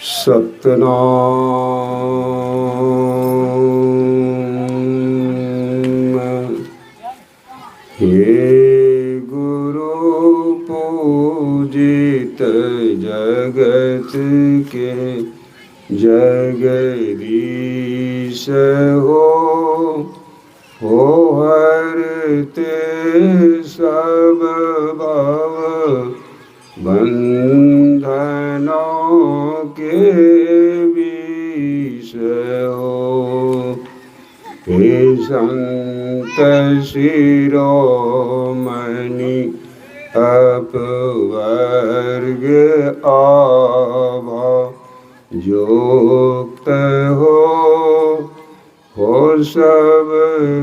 सतनाम। हे गुरु पूजित जगत के जगदीश हो हरते सब भव बंधनों के विष हो। हे संत शिरोमणि अपवर्ग आभा युक्त हो सब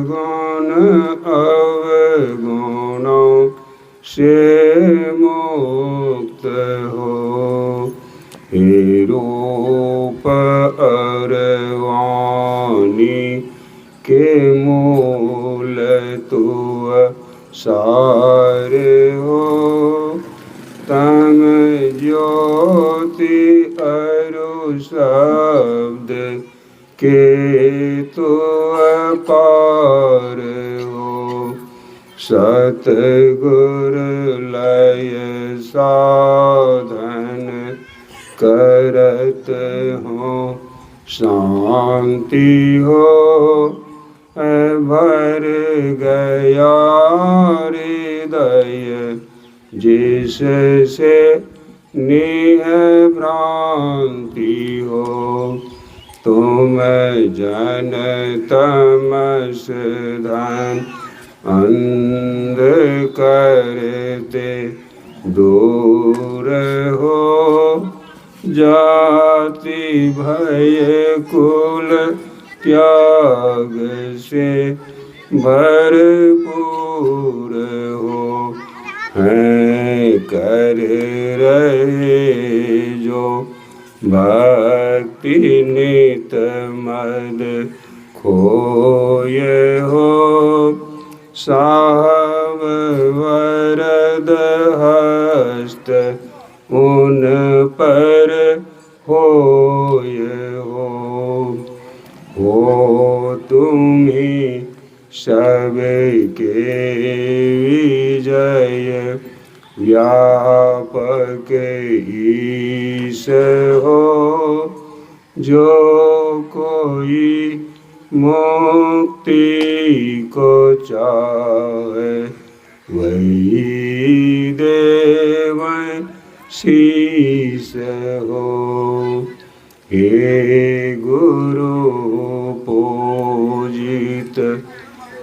गुण अवगुणों से मुक्त हो। हे रूप अरवाणी के मूल तुअ सारे हो। तम ज्योति अरु शब्द के तुअ पार हो। सतगुर लय साधन करत हो शांति हो। भर गया हृदय जिससे नेह भ्रांति हो। तुम जन तमस धन अंध करते दूर हो। जाति भय कुल त्याग से भरपूर हो। हैं कर रहे जो भक्ति नित मद खोए हो। साहब वरद हस्त उन पर होय हो तुम्ही सबके विजय व्यापक ईश हो। जो कोई मुक्ति को चाहे वही देव शीस हो। हे गुरु पूजित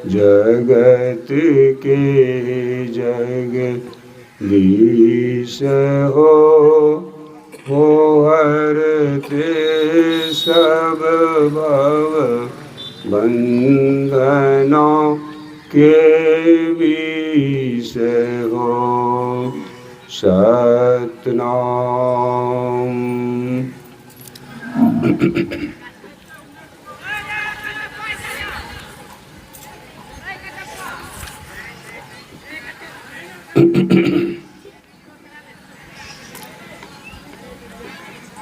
जगत के जगदीश हो हरते सब भव बंधनों के विष हो। सतनाम।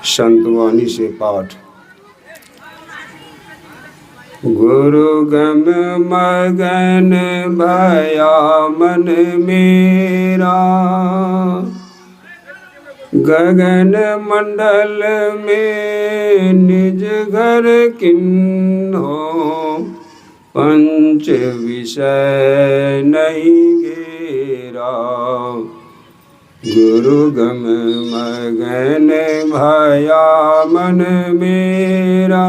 संतवाणी से पाठ। गुरु गम मगन भया मन मेरा। गगन मंडल में निज घर किन्हो। पंच विषय नहीं घेरा। गुरु गम मगन भया मन मेरा।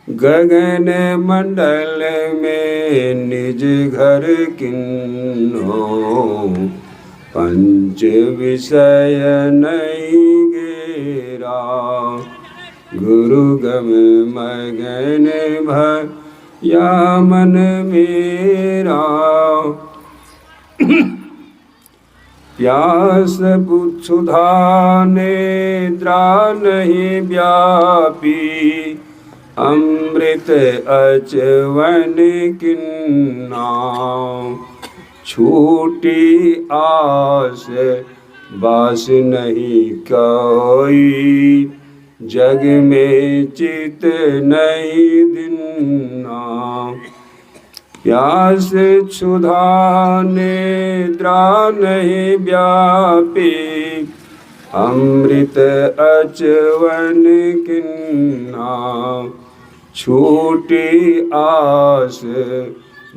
गगन मंडल में निज घर किन्हो। पंच विषय नहीं घेरा। गुरु गम मगन भया मन मेरा। प्यास सुधा निद्रा नहीं व्यापी। अमृत अचवन किन्ना। छूटी आस बास नहीं कोई। जग में चित नहीं दिना। प्यास क्षुधा निद्रा नहीं व्यापी, अमृत अचवन किन्ना। छूटी आस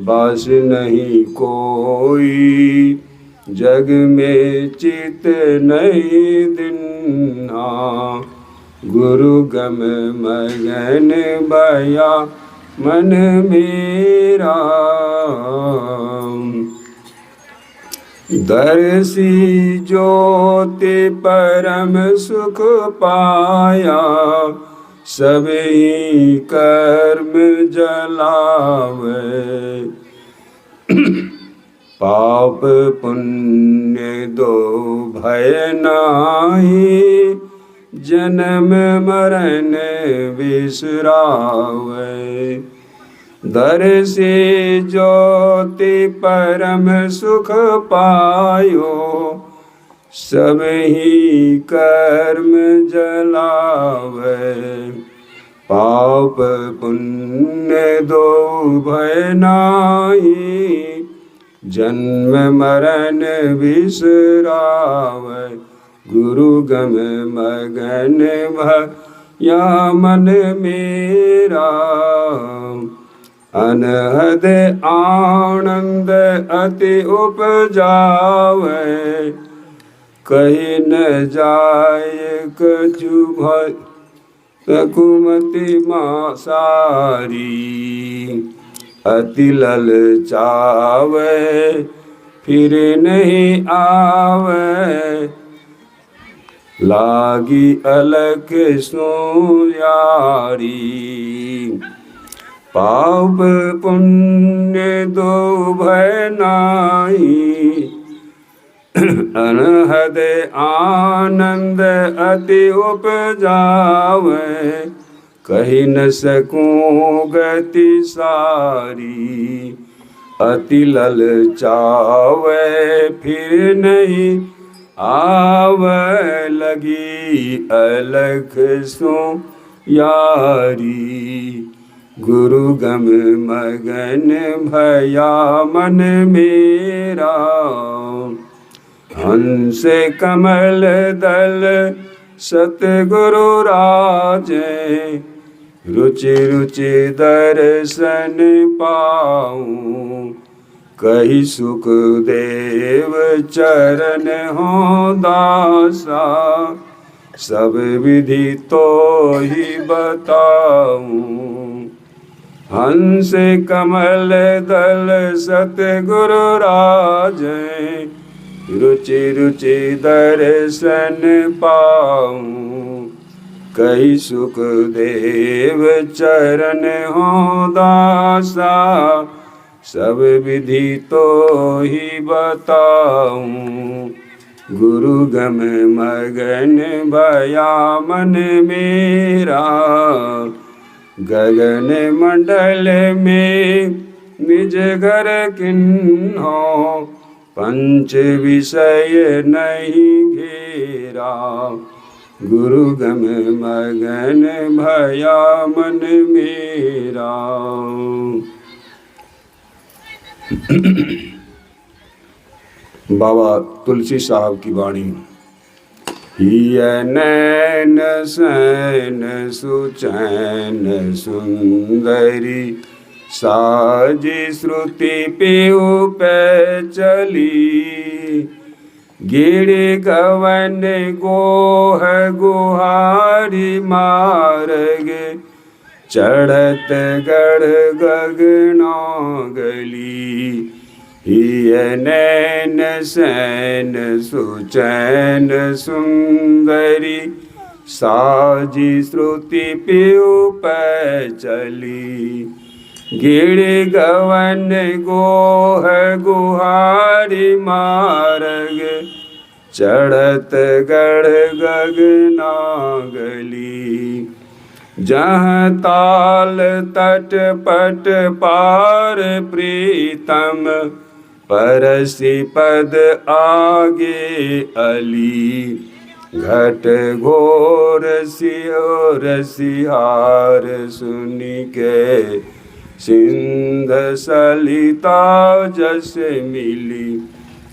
बस नहीं कोई, जग में चित नहीं दिना। गुरु गम मगन भया मन मेरा, दर्शी ज्योति परम सुख पाया। सभी कर्म जलावे, पाप पुण्य दो भय नाही। जन्म मरण बिसरावे, दर्शी ज्योति परम सुख पायो। सबही कर्म जलावे, पाप पुण्य दो भय नाही। जन्म मरण बिसरावे, गुरु गम मगन भया मन मेरा। अनहद आनंद अति उपजावे, कही न जाय कछु कुमति मासारी। अति ललचावे फिर नहीं आवे, लागी अलख सो यारी। पाप पुण्य दो भय नाही, अनहद आनंद अति उपजावे। कही न सकूं गति सारी, अति ललचावे फिर नहीं आवे। लगी अलख सो यारी, गुरु गम मगन भया मन मेरा। हंस कमल दल सतगुरु राजे, रुचि रुचि दर्शन पाऊं। कही सुखदेव चरण हो दासा, सब विधि तो ही बताऊं। हंस कमल दल सतगुरु राजे, रुचि रुचि दर्शन पाऊं। कही सुखदेव चरण हो दासा, सब विधि तो ही बताऊं। गुरु गम मगन भया मन मेरा। गगन मंडल में निज घर किन्हो, पंच विषय नहीं घेरा। गुरु गम मगन भया मन मेरा। बाबा तुलसी साहब की वाणी। हिय नैन सैन सुचैन सुंदरी, साजी श्रुति पीऊ पे चली। गिरि गवन गोह गुहारी मार्ग, चढ़त गढ़ गगना गली। हिय नैन सैन सुचैन सुंदरी, साजी श्रुति पीऊ पे चली। गिरि गवन गोह गुहारी मार्ग, चढ़त गढ़ गगना गली। जहाँ ताल तट पट पार प्रीतम, परसी पद आगे अली। घट घोर सियोर सिहार सुनि के सिंध सलिता जस मिली।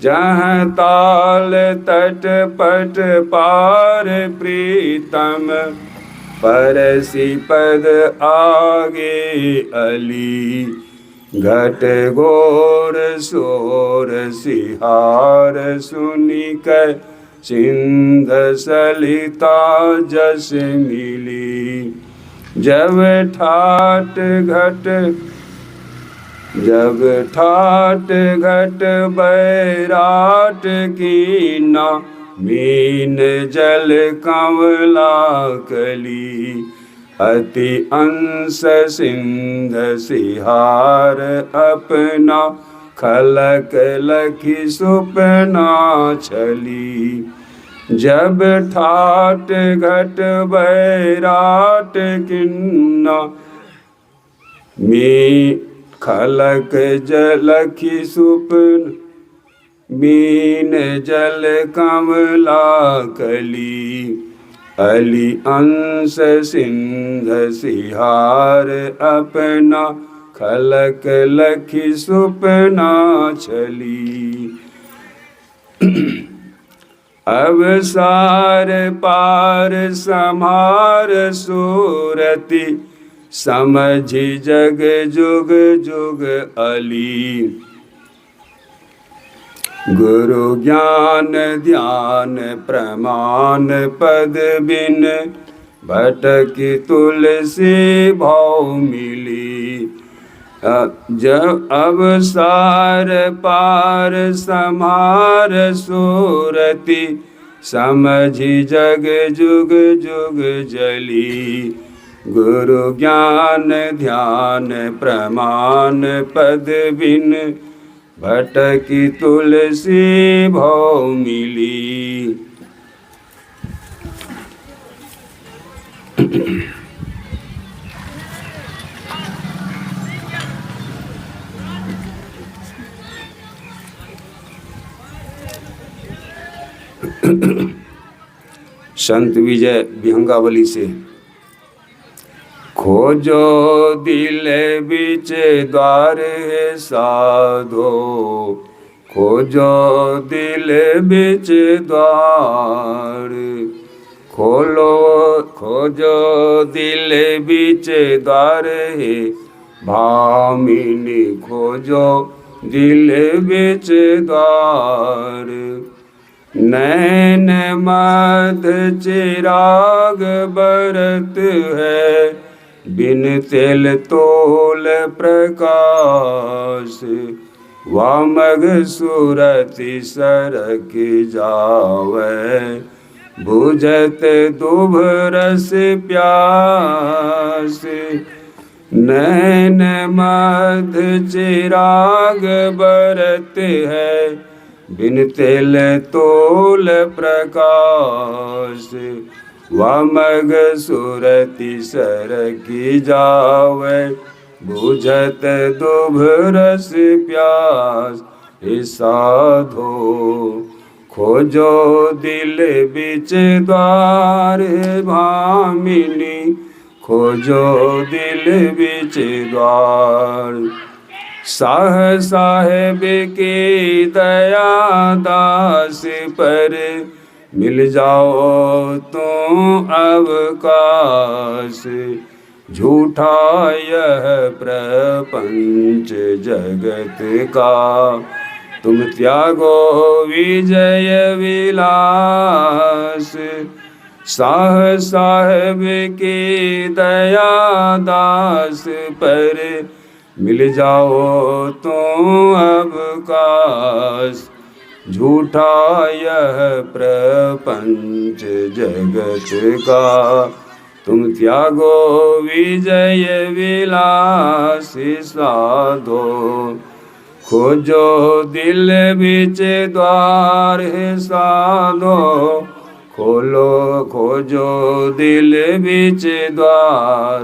जहाँ ताल तट पट पार प्रीतम परसी पद आगे अली। घट घोर सोर सिहार सुनि कै सिंध सलिता जस मिली। जब ठाट घट बैराट कीना मीन जल कमला कली। अति अंश सिंध सिहार अपना खलक लखी सुपना छली। जब ठाट घट बैराट किन्ना मी खलक जलखी सुपन मीन जल कमला कली। अली अंश सिंध सिहार अपना खलक लखी सुपना छली। अवसार पार समार सूरति समझि जग जुग जुग अली। गुरु ज्ञान ध्यान प्रमाण पद बिन भटकी तुलसी भाव मिली। जब अवसार पार समार सूरति समझि जग जुग जुग जली। गुरु ज्ञान ध्यान प्रमाण पद बिन भटकी तुलसी भाव मिली। संत विजय विहंगावली से। खोजो दिल बिच द्वार है साधो। खोजो दिल बिच द्वार खोलो। खोजो दिल बिच द्वार है भामिनी। खोजो दिल बिच द्वार। नैन मध चिराग बरत है बिन तेल तोल प्रकाश। वामग सुरति सरक जावे बुझत दुभ रस प्यास। नैन मध चिराग बरत है बिन तेल तोल प्रकाश। वामग सुरति सरकी जावे बुझत दुभ रस प्यास। हे साधो खोजो दिल बिच द्वार भामिनी। खोजो दिल बिच द्वार। साह साहेब की दया दास पर मिल जाओ तुम अवकाश। झूठा यह प्रपंच जगत का तुम त्यागो विजय विलास। साह साहेब की दया दास पर मिल जाओ तुम अवकाश। झूठा यह प्रपंच जगत का तुम त्यागो विजय विलास। साधो खोजो दिल बिच द्वार है साधो। खोलो खोजो दिल बिच द्वार।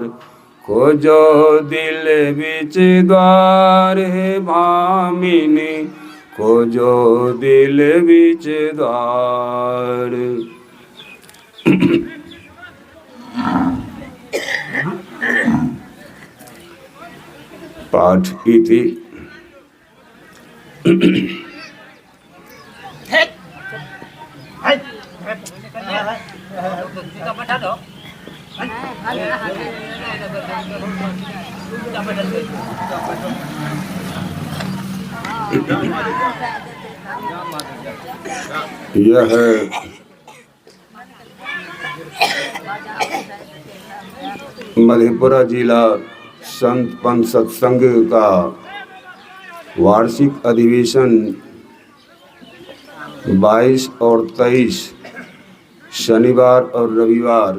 खोजो दिल बिच द्वार है भामिनी। खोजो दिल बिच द्वार। पाठ इति यह मधेपुरा जिला संत पंथ सत्संग का वार्षिक अधिवेशन 22 और 23 शनिवार और रविवार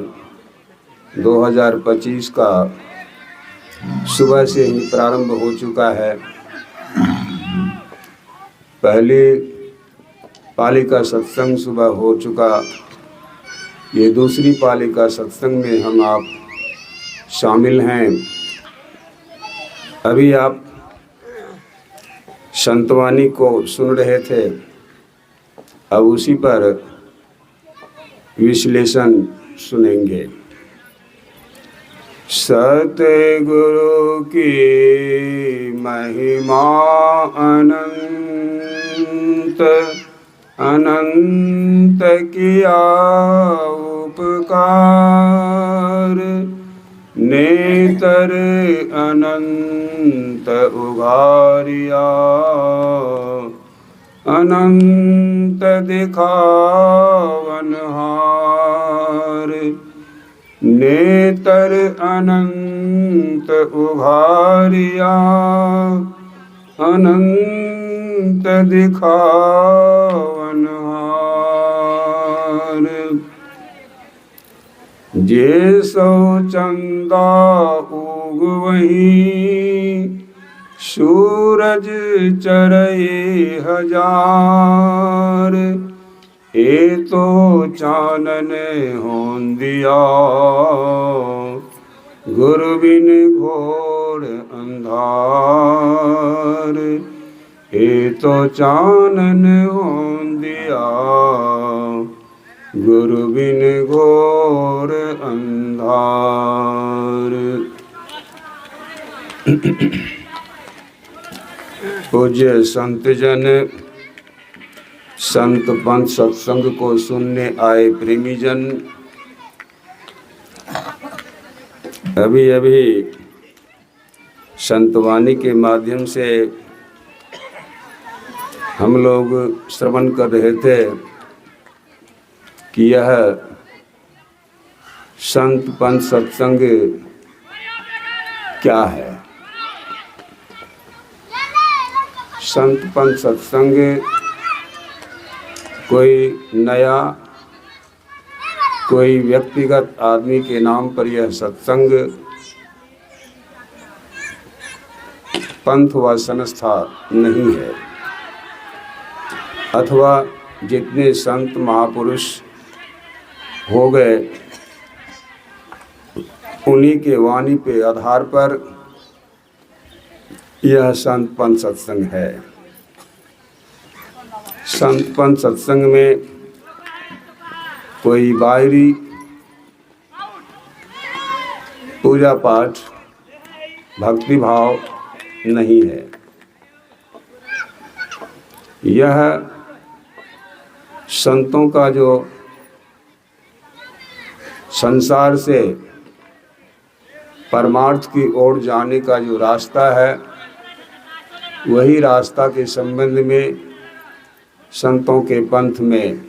2025 का सुबह से ही प्रारंभ हो चुका है। पहले पाली का सत्संग सुबह हो चुका, ये दूसरी पाली का सत्संग में हम आप शामिल हैं। अभी आप संतवाणी को सुन रहे थे, अब उसी पर विश्लेषण सुनेंगे। सतगुरु की महिमा अनंत अनंत किया उपकार, नेतर अनंत उघारिया, अनंत दिखावनहार, नेतर अनंत उघारिया, अनंत दिखावनहार। जे सो चंदा उग वहीं, सूरज चरए हजार, ए तो चानन हों दिया, गुरु बिन घोर अंधार, ए तो चानन हों दिया, गुरु बिन घोर अंधार। पूज्य संत जन, संत पंथ सत्संग को सुनने आए प्रेमी जन, अभी अभी संतवाणी के माध्यम से हम लोग श्रवण कर रहे थे कि यह संत पंथ सत्संग क्या है। संत पंथ सत्संग कोई नया, कोई व्यक्तिगत आदमी के नाम पर यह सत्संग पंथ व संस्था नहीं है, अथवा जितने संत महापुरुष हो गए उन्हीं के वाणी पे आधार पर यह संत पंथ सत्संग है। संत पंथ सत्संग में कोई बाहरी पूजा पाठ, भक्ति भाव नहीं है। यह संतों का जो संसार से परमार्थ की ओर जाने का जो रास्ता है, वही रास्ता के संबंध में संतों के पंथ में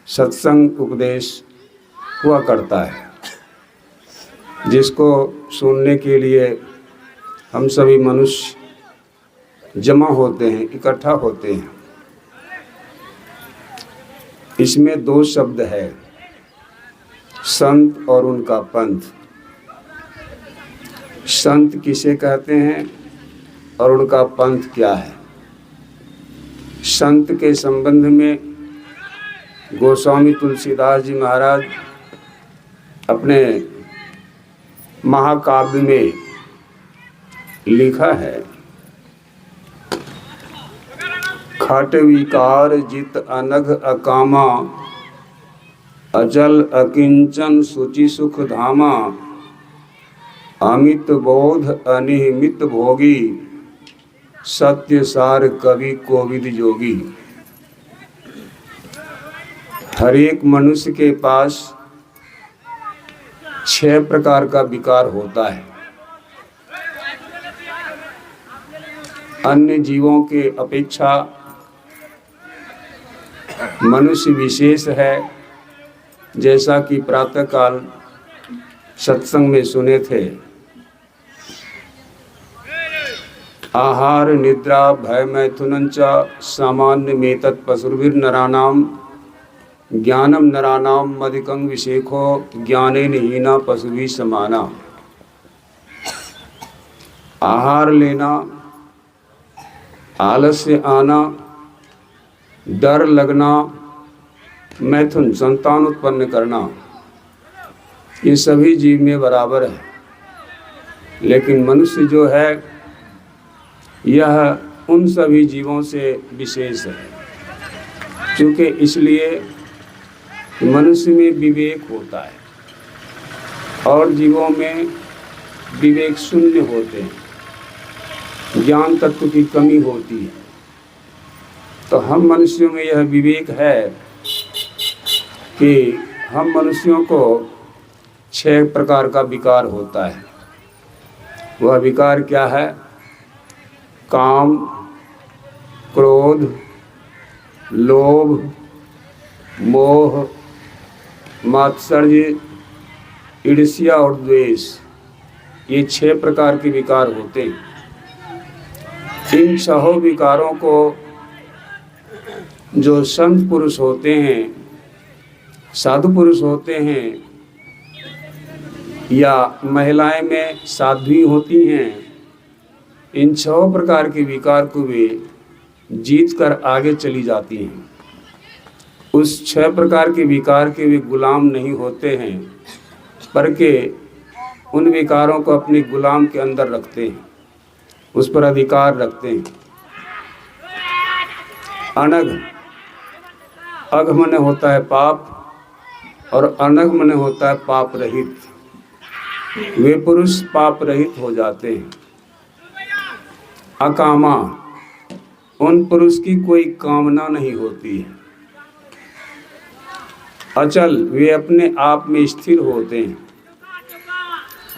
सत्संग उपदेश हुआ करता है, जिसको सुनने के लिए हम सभी मनुष्य जमा होते हैं, इकट्ठा होते हैं। इसमें दो शब्द है, संत और उनका पंथ। संत किसे कहते हैं और उनका पंथ क्या है। संत के संबंध में गोस्वामी तुलसीदास जी महाराज अपने महाकाव्य में लिखा है, खट विकार जित अनघ अकामा, अचल अकिंचन शुचि सुख धामा, अमित बोध अनिमित भोगी, सत्य सार कवि कोविद जोगी। हर एक मनुष्य के पास 6 प्रकार का विकार होता है। अन्य जीवों के अपेक्षा मनुष्य विशेष है, जैसा कि प्रातःकाल सत्संग में सुने थे। आहार निद्रा भय मैथुनं च सामान्य मेतत् पशुर्भिर्नराणाम, ज्ञानम नराणाम मदिकं विशेखो, ज्ञानेन हीना पशुभिः समाना। आहार लेना, आलस्य आना, डर लगना, मैथुन संतान उत्पन्न करना, ये सभी जीव में बराबर है। लेकिन मनुष्य जो है यह उन सभी जीवों से विशेष है, क्योंकि इसलिए मनुष्य में विवेक होता है और जीवों में विवेक शून्य होते हैं, ज्ञान तत्व की कमी होती है। तो हम मनुष्यों में यह विवेक है कि हम मनुष्यों को 6 प्रकार का विकार होता है। वह विकार क्या है? काम, क्रोध, लोभ, मोह, मात्सर्य, ईर्ष्या और द्वेष, ये 6 प्रकार के विकार होते हैं। इन 6 विकारों को जो संत पुरुष होते हैं, साधु पुरुष होते हैं, या महिलाएं में साध्वी होती हैं, इन 6 प्रकार के विकार को वे जीत कर आगे चली जाती हैं। उस 6 प्रकार के विकार के वे गुलाम नहीं होते हैं, बल्कि उन विकारों को अपने गुलाम के अंदर रखते हैं, उस पर अधिकार रखते हैं। अनघ, अघ मने होता है पाप और अनघ मने होता है पाप रहित। वे पुरुष पाप रहित हो जाते हैं। अकामा, उन पुरुष की कोई कामना नहीं होती है। अचल, वे अपने आप में स्थिर होते हैं।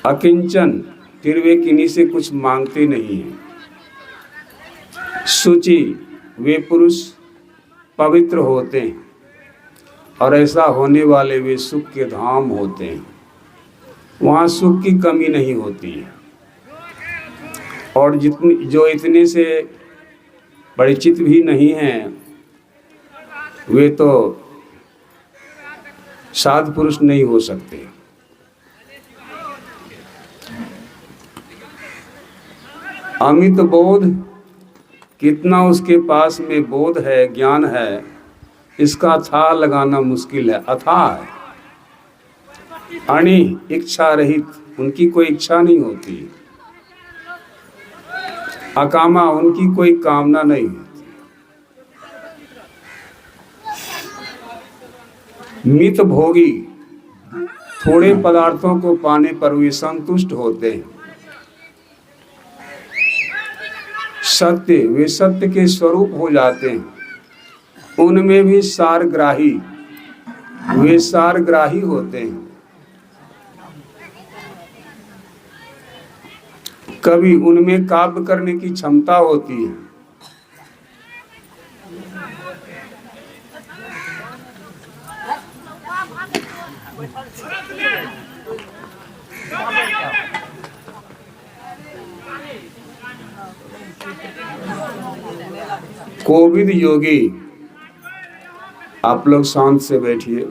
अकिंचन, फिर वे किन्हीं से कुछ मांगते नहीं हैं। शुचि, वे पुरुष पवित्र होते हैं और ऐसा होने वाले वे सुख के धाम होते हैं। वहाँ सुख की कमी नहीं होती है। और जो इतने से परिचित भी नहीं हैं, वे तो साधु पुरुष नहीं हो सकते। अमित बोध, कितना उसके पास में बोध है, ज्ञान है, इसका था लगाना मुश्किल है, अथाह है। अणि, इच्छा रहित, उनकी कोई इच्छा नहीं होती। अकामा, उनकी कोई कामना नहीं होती। मित भोगी, थोड़े पदार्थों को पाने पर वे संतुष्ट होते हैं। सत्य, वे सत्य के स्वरूप हो जाते हैं। उनमें भी सारग्राही, वे सारग्राही होते हैं। कभी उनमें काव्य करने की क्षमता होती है। कोविद योगी, आप लोग शांत से बैठिए।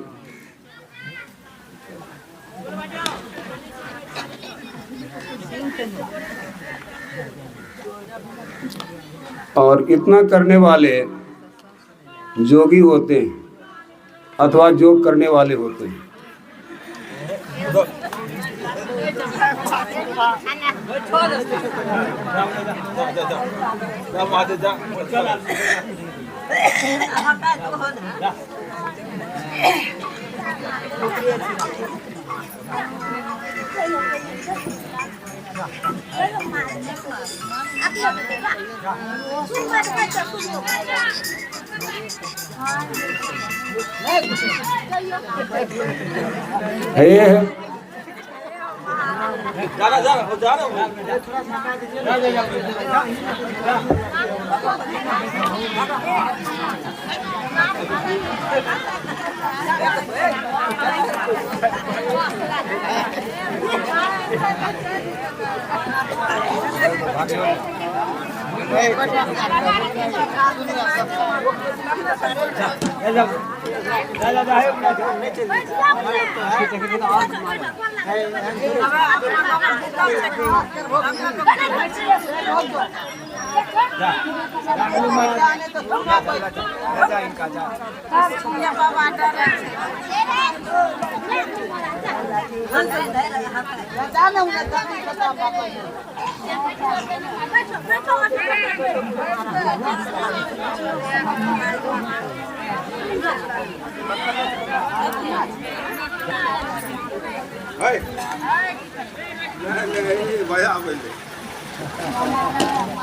और इतना करने वाले जोगी होते हैं अथवा योग करने वाले होते हैं।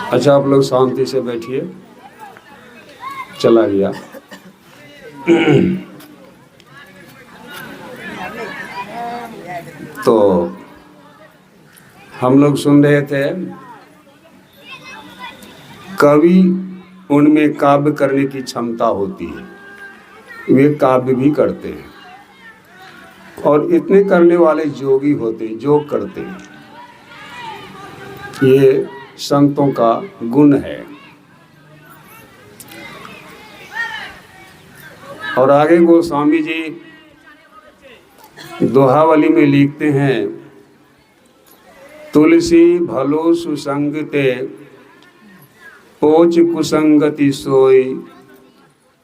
अच्छा, आप लोग शांति से बैठिए। चला गया। तो हम लोग सुन रहे थे, कवि उनमें काव्य करने की क्षमता होती है, वे काव्य भी करते हैं, और इतने करने वाले जोगी होते हैं, योग करते हैं। ये संतों का गुण है। और आगे गोस्वामी जी दोहावली में लिखते हैं, तुलसी भलो सुसंग ते पोच कुसंगति सोई,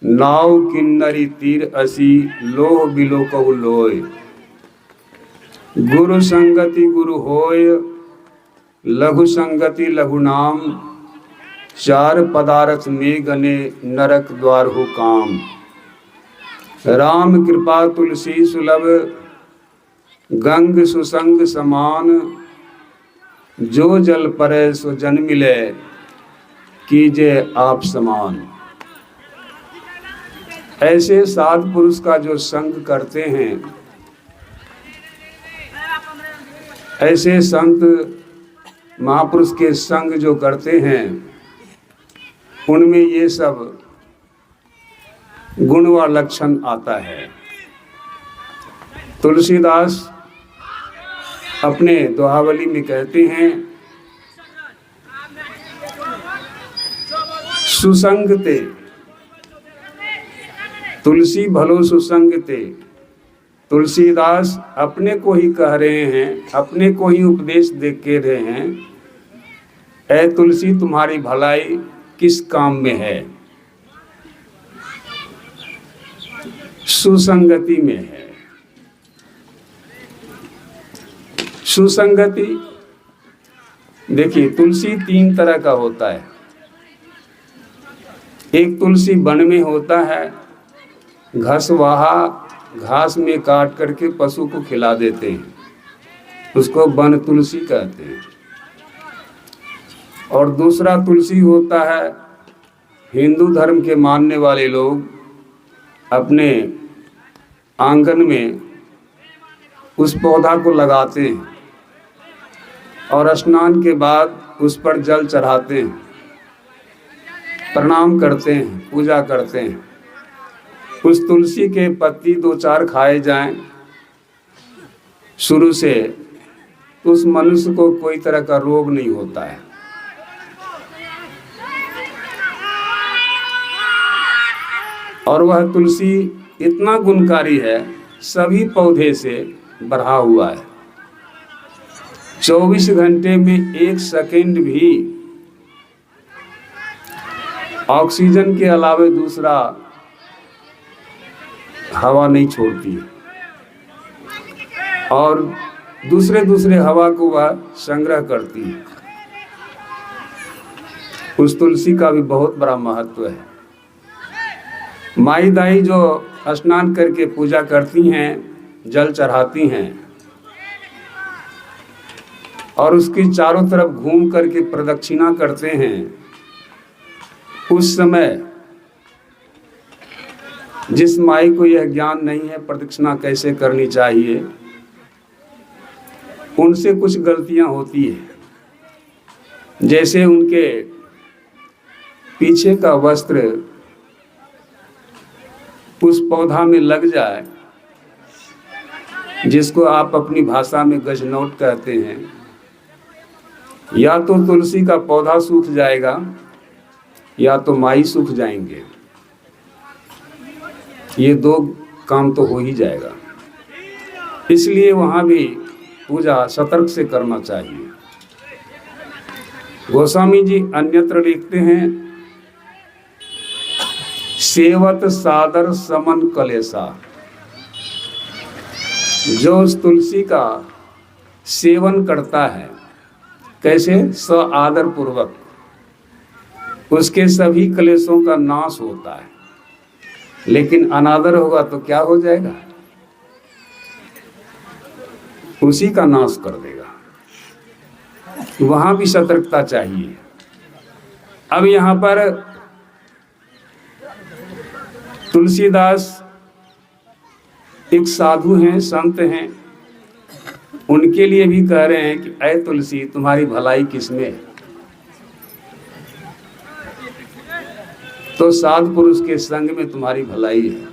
नाव किन्नरी तीर असी लोह बिलो कहु लोय। गुरु संगति गुरु होय, लघु संगति लघु नाम, चार पदार्थ में गने नरक द्वार हो काम। राम कृपा तुलसी सुलभ, गंग सुसंग समान, जो जल परे सो जन मिले, कीजे आप समान। ऐसे साध पुरुष का जो संग करते हैं, ऐसे संत महापुरुष के संग जो करते हैं, उनमें ये सब गुण व लक्षण आता है। तुलसीदास अपने दोहावली में कहते हैं, सुसंगते, तुलसी भलो सुसंगते। तुलसीदास अपने को ही कह रहे हैं, अपने को ही उपदेश दे के रहे हैं, ऐ तुलसी तुम्हारी भलाई किस काम में है? सुसंगति में है। सुसंगति, देखिए तुलसी तीन तरह का होता है। एक तुलसी वन में होता है, घसवाहा घास में काट करके पशु को खिला देते हैं, उसको वन तुलसी कहते हैं। और दूसरा तुलसी होता है, हिंदू धर्म के मानने वाले लोग अपने आंगन में उस पौधा को लगाते हैं और स्नान के बाद उस पर जल चढ़ाते हैं, प्रणाम करते हैं, पूजा करते हैं। उस तुलसी के पत्ती दो चार खाए जाएं शुरू से, तो उस मनुष्य को कोई तरह का रोग नहीं होता है। और वह तुलसी इतना गुणकारी है, सभी पौधे से बढ़ा हुआ है। 24 घंटे में 1 सेकंड भी ऑक्सीजन के अलावे दूसरा हवा नहीं छोड़ती है, और दूसरे हवा को वह संग्रह करती है। उस तुलसी का भी बहुत बड़ा महत्व है। माई दाई जो स्नान करके पूजा करती हैं, जल चढ़ाती हैं और उसकी चारों तरफ घूम करके प्रदक्षिणा करते हैं, उस समय जिस माई को यह ज्ञान नहीं है प्रदक्षिणा कैसे करनी चाहिए, उनसे कुछ गलतियां होती है। जैसे उनके पीछे का वस्त्र उस पौधा में लग जाए जिसको आप अपनी भाषा में गजनौट कहते हैं, या तो तुलसी का पौधा सूख जाएगा या तो माई सूख जाएंगे। ये दो काम तो हो ही जाएगा। इसलिए वहाँ भी पूजा सतर्क से करना चाहिए। गोस्वामी जी अन्यत्र लिखते हैं, सेवत सादर समन कलेसा। जो उस तुलसी का सेवन करता है, कैसे? स आदर पूर्वक, उसके सभी क्लेशों का नाश होता है। लेकिन अनादर होगा तो क्या हो जाएगा? उसी का नाश कर देगा। वहां भी सतर्कता चाहिए। अब यहाँ पर तुलसीदास एक साधु हैं, संत हैं, उनके लिए भी कह रहे हैं कि ऐ तुलसी, तुम्हारी भलाई किसमें? तो साध पुरुष के संग में तुम्हारी भलाई है।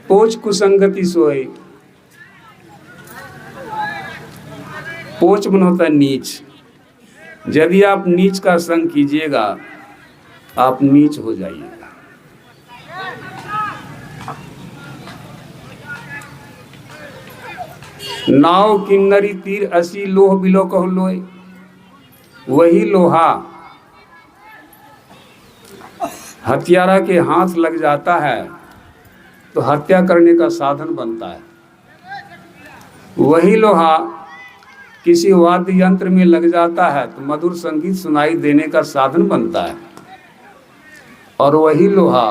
पोच कुसंगति सोई। पोच मन होता है नीच। यदि आप नीच का संग कीजिएगा, आप नीच हो जाइएगा। नाव किन्नरी तीर असी लोह बिलो कहो लोय। वही लोहा हत्यारा के हाथ लग जाता है तो हत्या करने का साधन बनता है। वही लोहा किसी वाद्य यंत्र में लग जाता है तो मधुर संगीत सुनाई देने का साधन बनता है। और वही लोहा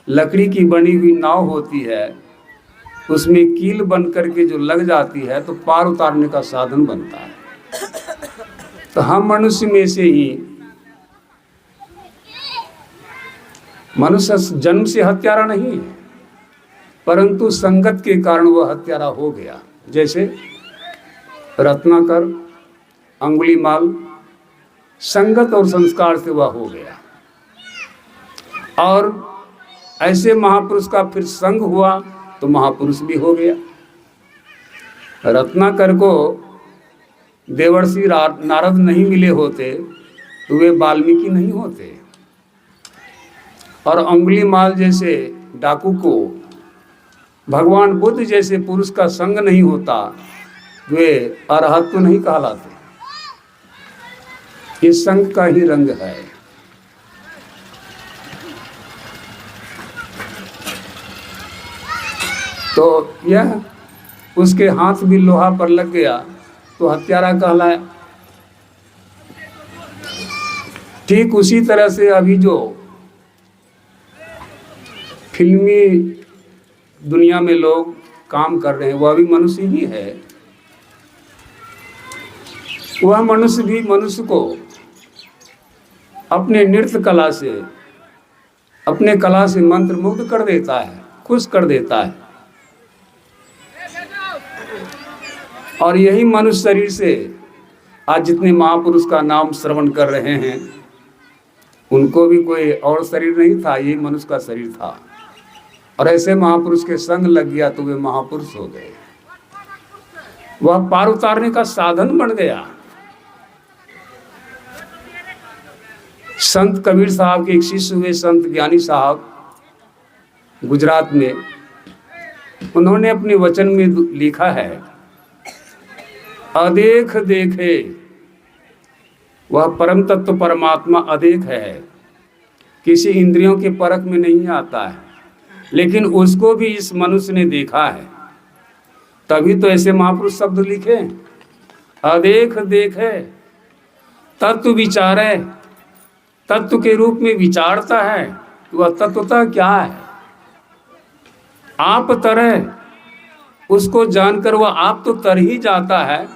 लकड़ी की बनी हुई नाव होती है, उसमें कील बन करके जो लग जाती है तो पार उतारने का साधन बनता है। तो हम मनुष्य में से ही, मनुष्य जन्म से हत्यारा नहीं है, परंतु संगत के कारण वह हत्यारा हो गया। जैसे रत्नाकर, अंगुलीमाल, संगत और संस्कार से वह हो गया। और ऐसे महापुरुष का फिर संग हुआ तो महापुरुष भी हो गया। रत्नाकर को देवर्षि नारद नहीं मिले होते तो वे वाल्मीकि नहीं होते। और अंगुलीमाल जैसे डाकू को भगवान बुद्ध जैसे पुरुष का संग नहीं होता, वे अरहत तो नहीं कहलाते। ये संग का ही रंग है। तो यह उसके हाथ भी लोहा पर लग गया तो हत्यारा कहलाया। ठीक उसी तरह से अभी जो फिल्मी दुनिया में लोग काम कर रहे हैं वह भी मनुष्य ही है। वह मनुष्य भी मनुष्य को अपने नृत्य कला से, अपने कला से मंत्रमुग्ध कर देता है, खुश कर देता है। और यही मनुष्य शरीर से आज जितने महापुरुष का नाम श्रवण कर रहे हैं, उनको भी कोई और शरीर नहीं था, यही मनुष्य का शरीर था। और ऐसे महापुरुष के संग लग गया तो वे महापुरुष हो गए। वह पार उतारने का साधन बन गया। संत कबीर साहब के एक शिष्य हुए, संत ज्ञानी साहब, गुजरात में। उन्होंने अपने वचन में लिखा है, अदेख देखे, वह परम तत्व परमात्मा अदेख है, किसी इंद्रियों के परख में नहीं आता है, लेकिन उसको भी इस मनुष्य ने देखा है। तभी तो ऐसे महापुरुष शब्द लिखे, अदेख देखे, तत्व विचारे, तत्व के रूप में विचारता है कि वह तत्वतः क्या है। आप तरह उसको जानकर वह आप तो तर ही जाता है,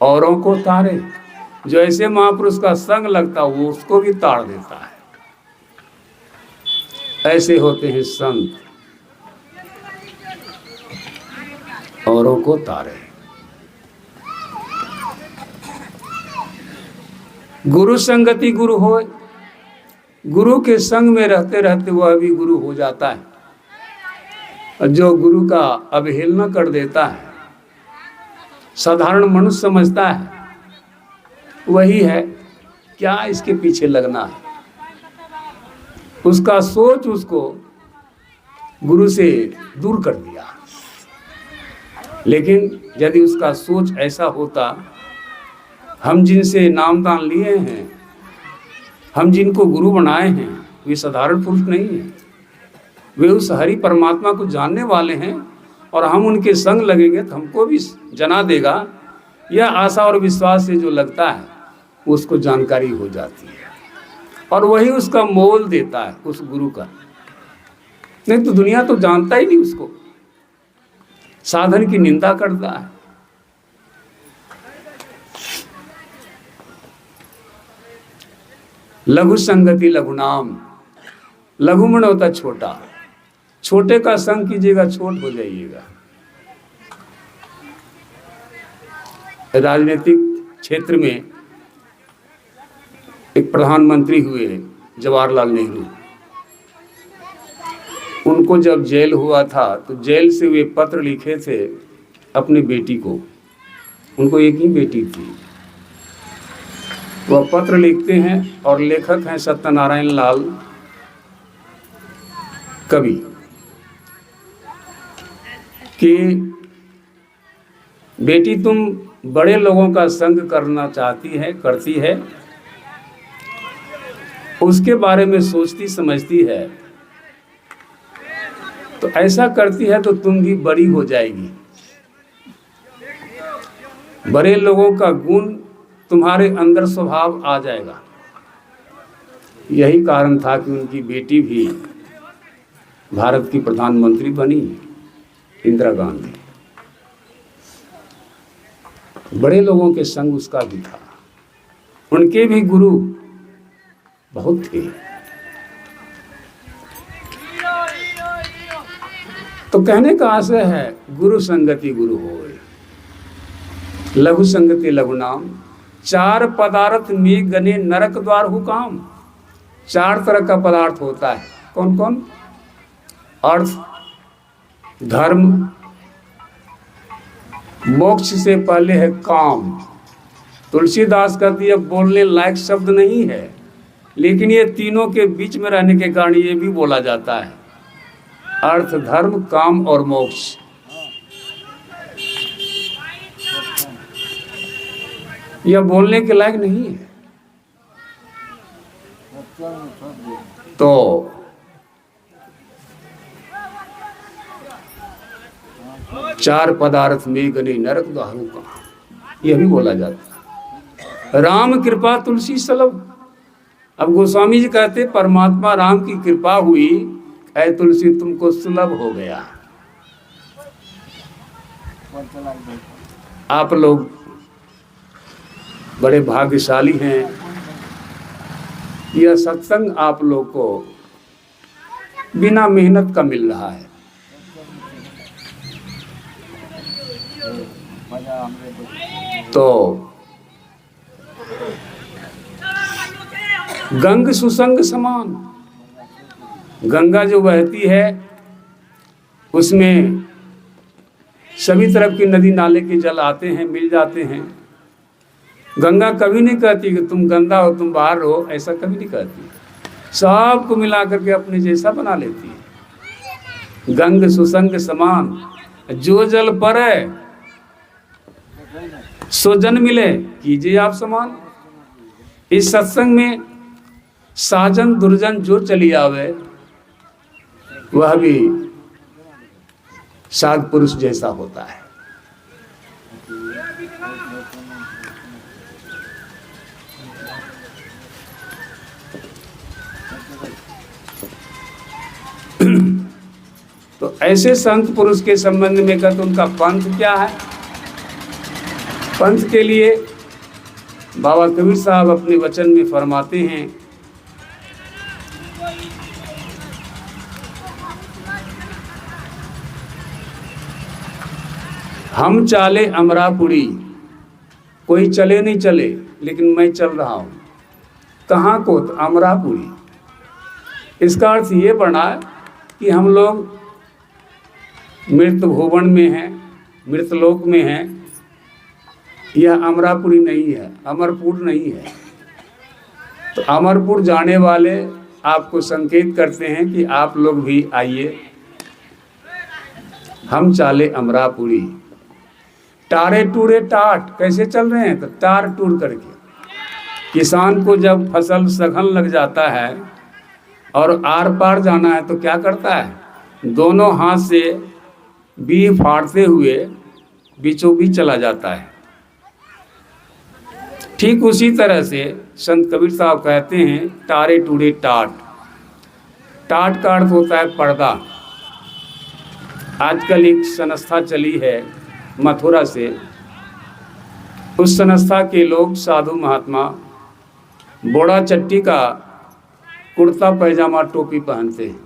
औरों को तारे। जो ऐसे महापुरुष का संग लगता वो उसको भी ताड़ देता है। ऐसे होते हैं संत, औरों को तारे। गुरु संगति गुरु होए, गुरु के संग में रहते रहते वह भी गुरु हो जाता है। और जो गुरु का अवहेलना कर देता है, साधारण मनुष्य समझता है वही है, क्या इसके पीछे लगना है। उसका सोच उसको गुरु से दूर कर दिया। लेकिन यदि उसका सोच ऐसा होता, हम जिनसे नामदान लिए हैं, हम जिनको गुरु बनाए हैं, वे साधारण पुरुष नहीं हैं। वे उस हरि परमात्मा को जानने वाले हैं और हम उनके संग लगेंगे तो हमको भी जना देगा। यह आशा और विश्वास से जो लगता है उसको जानकारी हो जाती है और वही उसका मोल देता है उस गुरु का। नहीं तो दुनिया तो जानता ही नहीं उसको, साधन की निंदा करता है। लघु संगति लघु नाम, लघु मन होता छोटा, छोटे का संग कीजिएगा छोट हो जाइएगा। राजनीतिक क्षेत्र में एक प्रधानमंत्री हुए जवाहरलाल नेहरू। उनको जब जेल हुआ था तो जेल से वे पत्र लिखे थे अपनी बेटी को। उनको एक ही बेटी थी। वह पत्र लिखते हैं और लेखक हैं सत्यनारायण लाल कवि, कि बेटी तुम बड़े लोगों का संग करना करती है, उसके बारे में सोचती समझती है, तो ऐसा करती है तो तुम भी बड़ी हो जाएगी। बड़े लोगों का गुण तुम्हारे अंदर स्वभाव आ जाएगा। यही कारण था कि उनकी बेटी भी भारत की प्रधानमंत्री बनी, इंदिरा गांधी। बड़े लोगों के संग उसका भी था। उनके भी गुरु बहुत थे। तो कहने का आशय है, गुरु संगति गुरु होए, लघु संगति लघु नाम। चार पदार्थ में गने नरक द्वार हुकाम। चार तरह का पदार्थ होता है। कौन कौन? अर्थ, धर्म, मोक्ष से पहले है काम। तुलसीदास कहती है बोलने लायक शब्द नहीं है, लेकिन ये तीनों के बीच में रहने के कारण ये भी बोला जाता है। अर्थ, धर्म, काम और मोक्ष। यह बोलने के लायक नहीं है। तो चार पदार्थ में गने नरक द्वारों का, यह भी बोला जाता है। राम कृपा तुलसी सलभ। अब गोस्वामी जी कहते परमात्मा राम की कृपा हुई, ऐ तुलसी तुमको सुलभ हो गया। आप लोग बड़े भाग्यशाली हैं। यह सत्संग आप लोग को बिना मेहनत का मिल रहा है। तो गंग सुसंग समान, गंगा जो बहती है उसमें सभी तरफ की नदी नाले के जल आते हैं, मिल जाते हैं। गंगा कभी नहीं कहती कि तुम गंदा हो, तुम बाहर हो, ऐसा कभी नहीं कहती। सबको मिला करके अपने जैसा बना लेती है। गंग सुसंग समान, जो जल पर है सो जन मिले, कीजिए आप समान। इस सत्संग में साजन दुर्जन जो चली आवे, वह भी साध पुरुष जैसा होता है। तो ऐसे संत पुरुष के संबंध में कहते उनका पंथ क्या है। पंथ के लिए बाबा कबीर साहब अपने वचन में फरमाते हैं, हम चाले अमरापुरी, कोई चले नहीं चले लेकिन मैं चल रहा हूँ। कहाँ को? तो अमरापुरी। इसका अर्थ ये बना कि हम लोग मृत भुवन में हैं, मृतलोक में हैं। यह अमरापुरी नहीं है, अमरपुर नहीं है। तो अमरपुर जाने वाले आपको संकेत करते हैं कि आप लोग भी आइए, हम चाले अमरापुरी। टारे टूरे टाट, कैसे चल रहे हैं? तो टार टूर करके। किसान को जब फसल सघन लग जाता है और आर पार जाना है तो क्या करता है? दोनों हाथ से बी फाड़ते हुए बीचों बीच चला जाता है। ठीक उसी तरह से संत कबीर साहब कहते हैं टारे टूरे टाट। टाट का अर्थ होता है पर्दा। आजकल एक संस्था चली है मथुरा से, उस संस्था के लोग साधु महात्मा बोड़ा चट्टी का कुर्ता पैजामा टोपी पहनते हैं।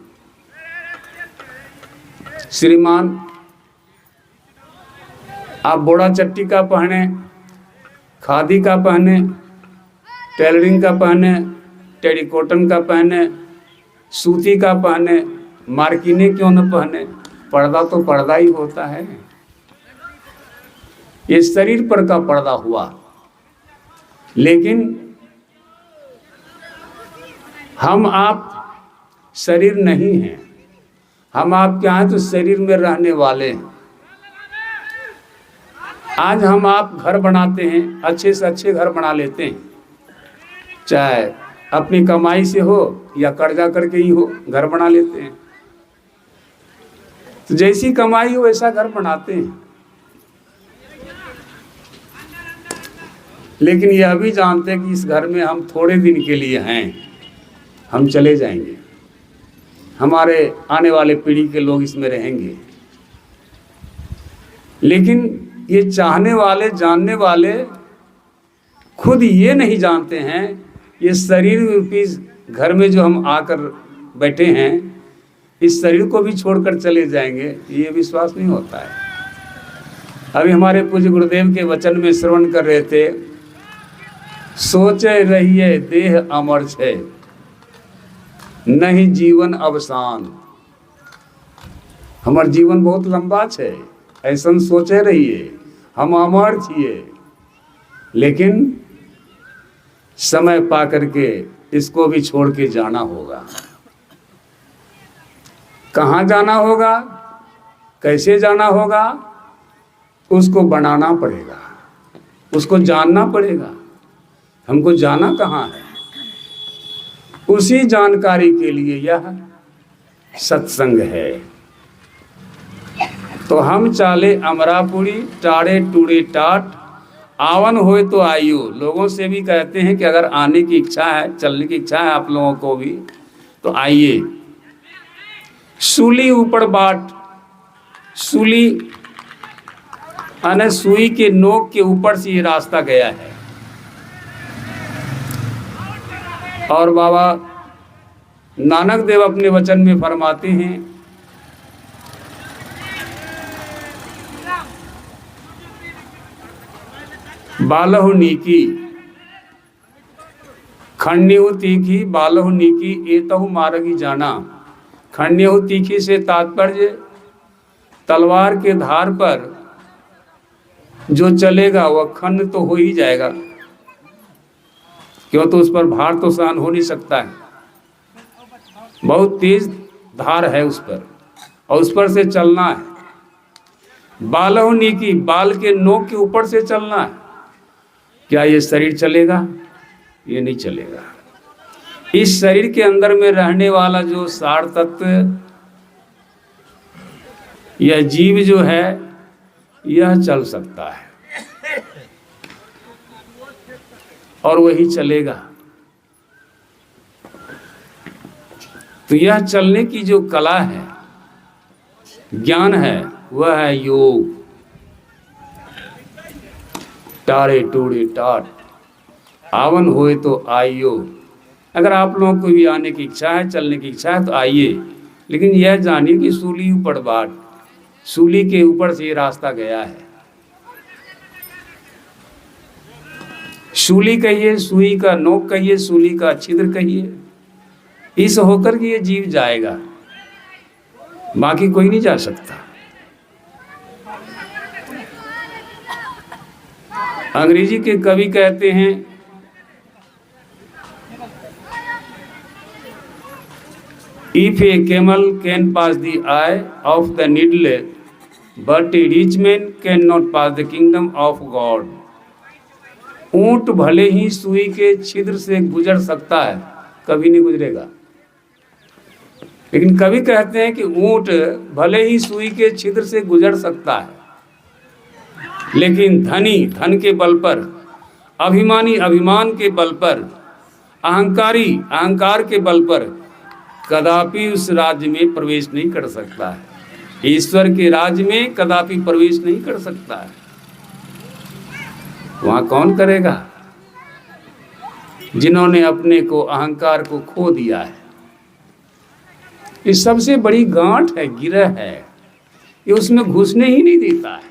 श्रीमान, आप बोड़ा चट्टी का पहने, खादी का पहने, टेलरिंग का पहने, टेरिकॉटन का पहने, सूती का पहने, मार्किने क्यों न पहने, पर्दा तो पर्दा ही होता है। ये शरीर पर का पर्दा हुआ। लेकिन हम आप शरीर नहीं हैं। हम आप क्या हैं? तो शरीर में रहने वाले हैं। आज हम आप घर बनाते हैं, अच्छे से अच्छे घर बना लेते हैं, चाहे अपनी कमाई से हो या कर्जा करके ही हो, घर बना लेते हैं। तो जैसी कमाई हो वैसा घर बनाते हैं। लेकिन यह भी जानते हैं कि इस घर में हम थोड़े दिन के लिए हैं, हम चले जाएंगे, हमारे आने वाले पीढ़ी के लोग इसमें रहेंगे। लेकिन ये चाहने वाले, जानने वाले खुद ये नहीं जानते हैं, ये शरीर रूपी घर में जो हम आकर बैठे हैं, इस शरीर को भी छोड़कर चले जाएंगे, ये विश्वास नहीं होता है। अभी हमारे पूज्य गुरुदेव के वचन में श्रवण कर रहे थे, सोचे रहिए देह अमर छे, नहीं जीवन अवसान। हमार जीवन बहुत लंबा है, ऐसा सोचे रहिए, हम अमर छिए। लेकिन समय पा करके इसको भी छोड़ के जाना होगा। कहाँ जाना होगा, कैसे जाना होगा, उसको बनाना पड़ेगा, उसको जानना पड़ेगा। हमको जाना कहाँ है, उसी जानकारी के लिए यह सत्संग है। तो हम चाले अमरापुरी, टाड़े टूड़े टाट, आवन होए तो आइयो। लोगों से भी कहते हैं कि अगर आने की इच्छा है, चलने की इच्छा है आप लोगों को भी, तो आइए। सूली ऊपर बाट, सूली यानी सुई के नोक के ऊपर से ये रास्ता गया है। और बाबा नानक देव अपने वचन में फरमाते हैं, बालहु नीकी खंड्यहु तीखी, बालहु नीकी एतहु मार्गी जाना। खंड्यहु तीखी से तात्पर्य तलवार के धार पर जो चलेगा वह खंड तो हो ही जाएगा, क्यों? तो उस पर भार तो सहन हो नहीं सकता है, बहुत तेज धार है उस पर, और उस पर से चलना है। बालहु नीकी, बाल के नोक के ऊपर से चलना है। क्या ये शरीर चलेगा? ये नहीं चलेगा। इस शरीर के अंदर में रहने वाला जो सार तत्व, यह जीव जो है, यह चल सकता है और वही चलेगा। तो यह चलने की जो कला है, ज्ञान है, वह है योग। टारे टूड़े टाट आवन होए तो आइयो। अगर आप लोगों को भी आने की इच्छा है, चलने की इच्छा है तो आइए, लेकिन यह जानिए कि सूली ऊपर बाट, सूली के ऊपर से ये रास्ता गया है। सूली कहिए, सुई का नोक कहिए, सूली का छिद्र कहिए, इस होकर के ये जीव जाएगा, बाकी कोई नहीं जा सकता। अंग्रेजी के कवि कहते हैं, if A camel can pass the eye of the needle, but a rich man cannot pass the kingdom of God. ऊंट भले ही सुई के छिद्र से गुजर सकता है, कभी नहीं गुजरेगा। लेकिन कवि कहते हैं कि ऊंट भले ही सुई के छिद्र से गुजर सकता है, लेकिन धनी धन के बल पर, अभिमानी अभिमान के बल पर, अहंकारी अहंकार के बल पर कदापि उस राज्य में प्रवेश नहीं कर सकता है। ईश्वर के राज्य में कदापि प्रवेश नहीं कर सकता है। वहां कौन करेगा? जिन्होंने अपने को, अहंकार को खो दिया है। ये सबसे बड़ी गांठ है, गिरह है, ये उसमें घुसने ही नहीं देता है।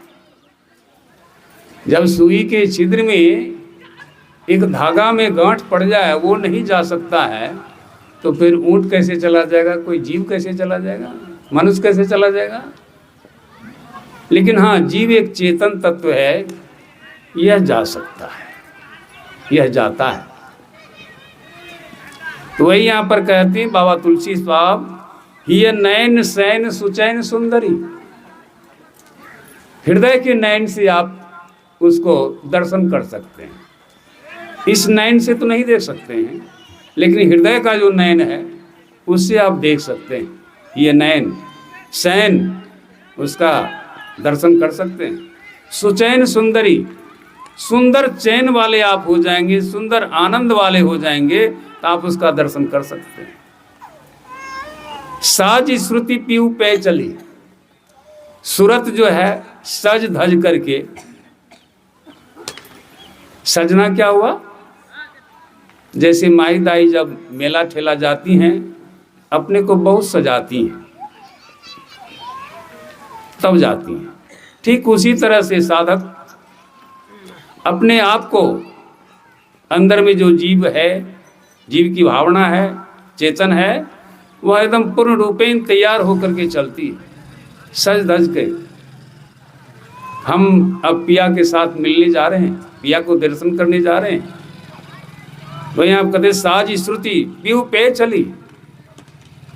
जब सुई के छिद्र में एक धागा में गांठ पड़ जाए, वो नहीं जा सकता है, तो फिर ऊंट कैसे चला जाएगा? कोई जीव कैसे चला जाएगा? मनुष्य कैसे चला जाएगा? लेकिन हाँ, जीव एक चेतन तत्व है, यह जा सकता है, यह जाता है। तो वही यहाँ पर कहते हैं बाबा तुलसी साहब, हिय नयन सैन सुचैन सुंदरी। हृदय के नयन से आप उसको दर्शन कर सकते हैं। इस नयन से तो नहीं देख सकते हैं, लेकिन हृदय का जो नयन है उससे आप देख सकते हैं। ये नयन सैन, उसका दर्शन कर सकते हैं। सुचैन सुंदरी, सुंदर चैन वाले आप हो जाएंगे, सुंदर आनंद वाले हो जाएंगे, तो आप उसका दर्शन कर सकते हैं। साज श्रुति पीऊ पे चली, सूरत जो है सज धज करके, सजना क्या हुआ? जैसे माई दाई जब मेला ठेला जाती हैं, अपने को बहुत सजाती हैं, तब जाती हैं। ठीक उसी तरह से साधक अपने आप को, अंदर में जो जीव है, जीव की भावना है, चेतन है, वह एकदम पूर्ण रूपेण तैयार होकर के चलती है, सज धज के। हम अब पिया के साथ मिलने जा रहे हैं, पिया को दर्शन करने जा रहे हैं। तो यहाँ कहते साज श्रुति पीऊ पे चली,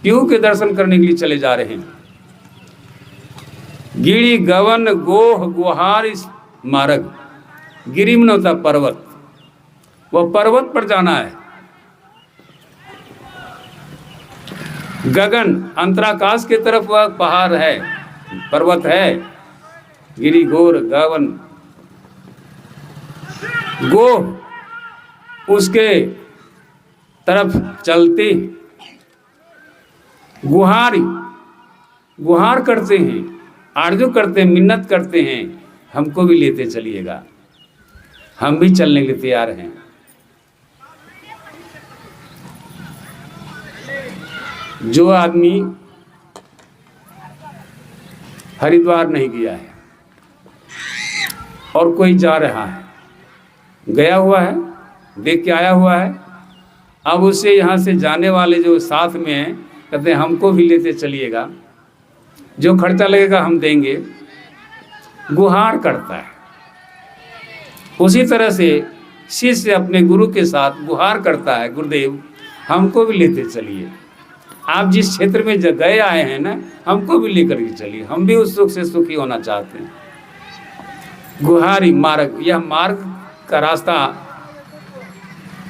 पीऊ के दर्शन करने के लिए चले जा रहे हैं। गिरी गवन गोह गुहार मार्ग, गिरी में होता पर्वत, वह पर्वत पर जाना है। गगन अंतराकाश के तरफ वह पहाड़ है, पर्वत है। गिरी गोर गवन, गोह उसके तरफ चलते, गुहारी गुहार करते हैं, आरजू करते हैं, मिन्नत करते हैं, हमको भी लेते चलिएगा, हम भी चलने के लिए तैयार हैं। जो आदमी हरिद्वार नहीं गया है और कोई जा रहा है, गया हुआ है, देख के आया हुआ है, अब उससे यहाँ से जाने वाले जो साथ में हैं, कहते हैं हमको भी लेते चलिएगा, जो खर्चा लगेगा हम देंगे, गुहार करता है। उसी तरह से शिष्य अपने गुरु के साथ गुहार करता है, गुरुदेव हमको भी लेते चलिए, आप जिस क्षेत्र में गए आए हैं ना, हमको भी लेकर के चलिए, हम भी उस सुख से सुखी होना चाहते हैं। गुहारी मार्ग, यह मार्ग का रास्ता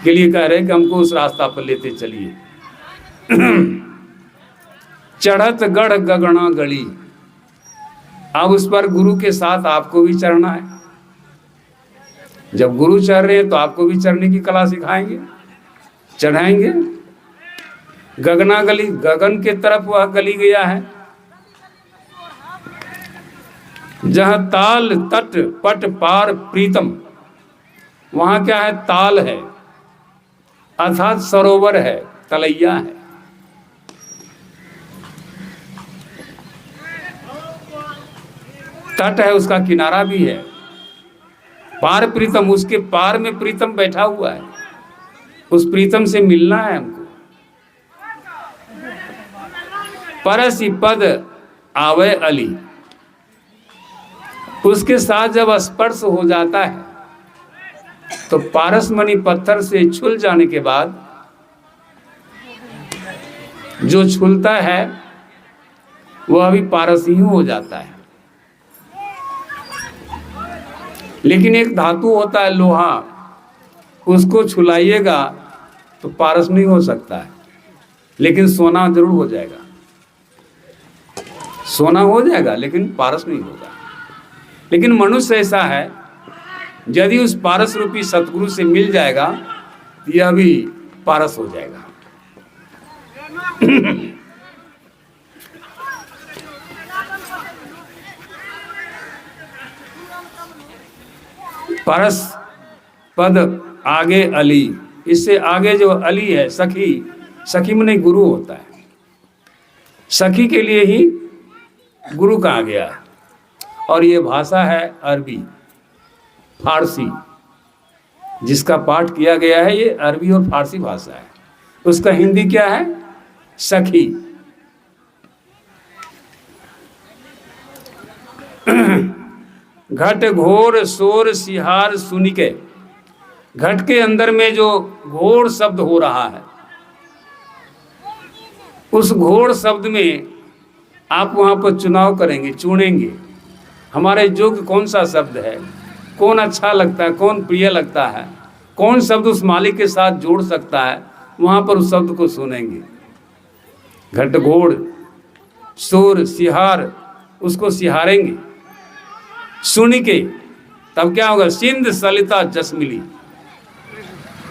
के लिए कह रहे हैं कि हमको उस रास्ता पर लेते चलिए। चढ़त गढ़ गगना गली, अब उस पर गुरु के साथ आपको भी चढ़ना है। जब गुरु चढ़ रहे हैं तो आपको भी चढ़ने की कला सिखाएंगे, चढ़ाएंगे। गगनागली, गगन के तरफ वह गली गया है। जहाँ ताल तट पट पार प्रीतम, वहाँ क्या है? ताल है, अर्थात सरोवर है, तलैया है। तट है, उसका किनारा भी है। पार प्रीतम, उसके पार में प्रीतम बैठा हुआ है, उस प्रीतम से मिलना है हमको। परसी पद आवे अली, उसके साथ जब स्पर्श हो जाता है तो पारसमणि पत्थर से छुल जाने के बाद जो छुलता है वह भी पारस ही हो जाता है। लेकिन एक धातु होता है लोहा, उसको छुलाइएगा तो पारस नहीं हो सकता है, लेकिन सोना जरूर हो जाएगा। सोना हो जाएगा लेकिन पारस नहीं होगा। लेकिन मनुष्य ऐसा है, यदि उस पारस रूपी सतगुरु से मिल जाएगा तो यह भी पारस हो जाएगा। परस पद आगे अली, इससे आगे जो अली है सखी, सखी माने गुरु होता है। सखी के लिए ही गुरु कहा गया है। और ये भाषा है अरबी, फारसी, जिसका पाठ किया गया है ये अरबी और फारसी भाषा है। उसका हिंदी क्या है? सखी। घट घोर शोर सिहार सुनिके, घट के अंदर में जो घोर शब्द हो रहा है, उस घोर शब्द में आप वहां पर चुनाव करेंगे, चुनेंगे हमारे योग्य कौन सा शब्द है, कौन अच्छा लगता है, कौन प्रिय लगता है, कौन शब्द उस मालिक के साथ जोड़ सकता है, वहां पर उस शब्द को सुनेंगे। घटघोड़ शोर सिहार, उसको सिहारेंगे। सुन के तब क्या होगा? सिंध सलिता जस मिली,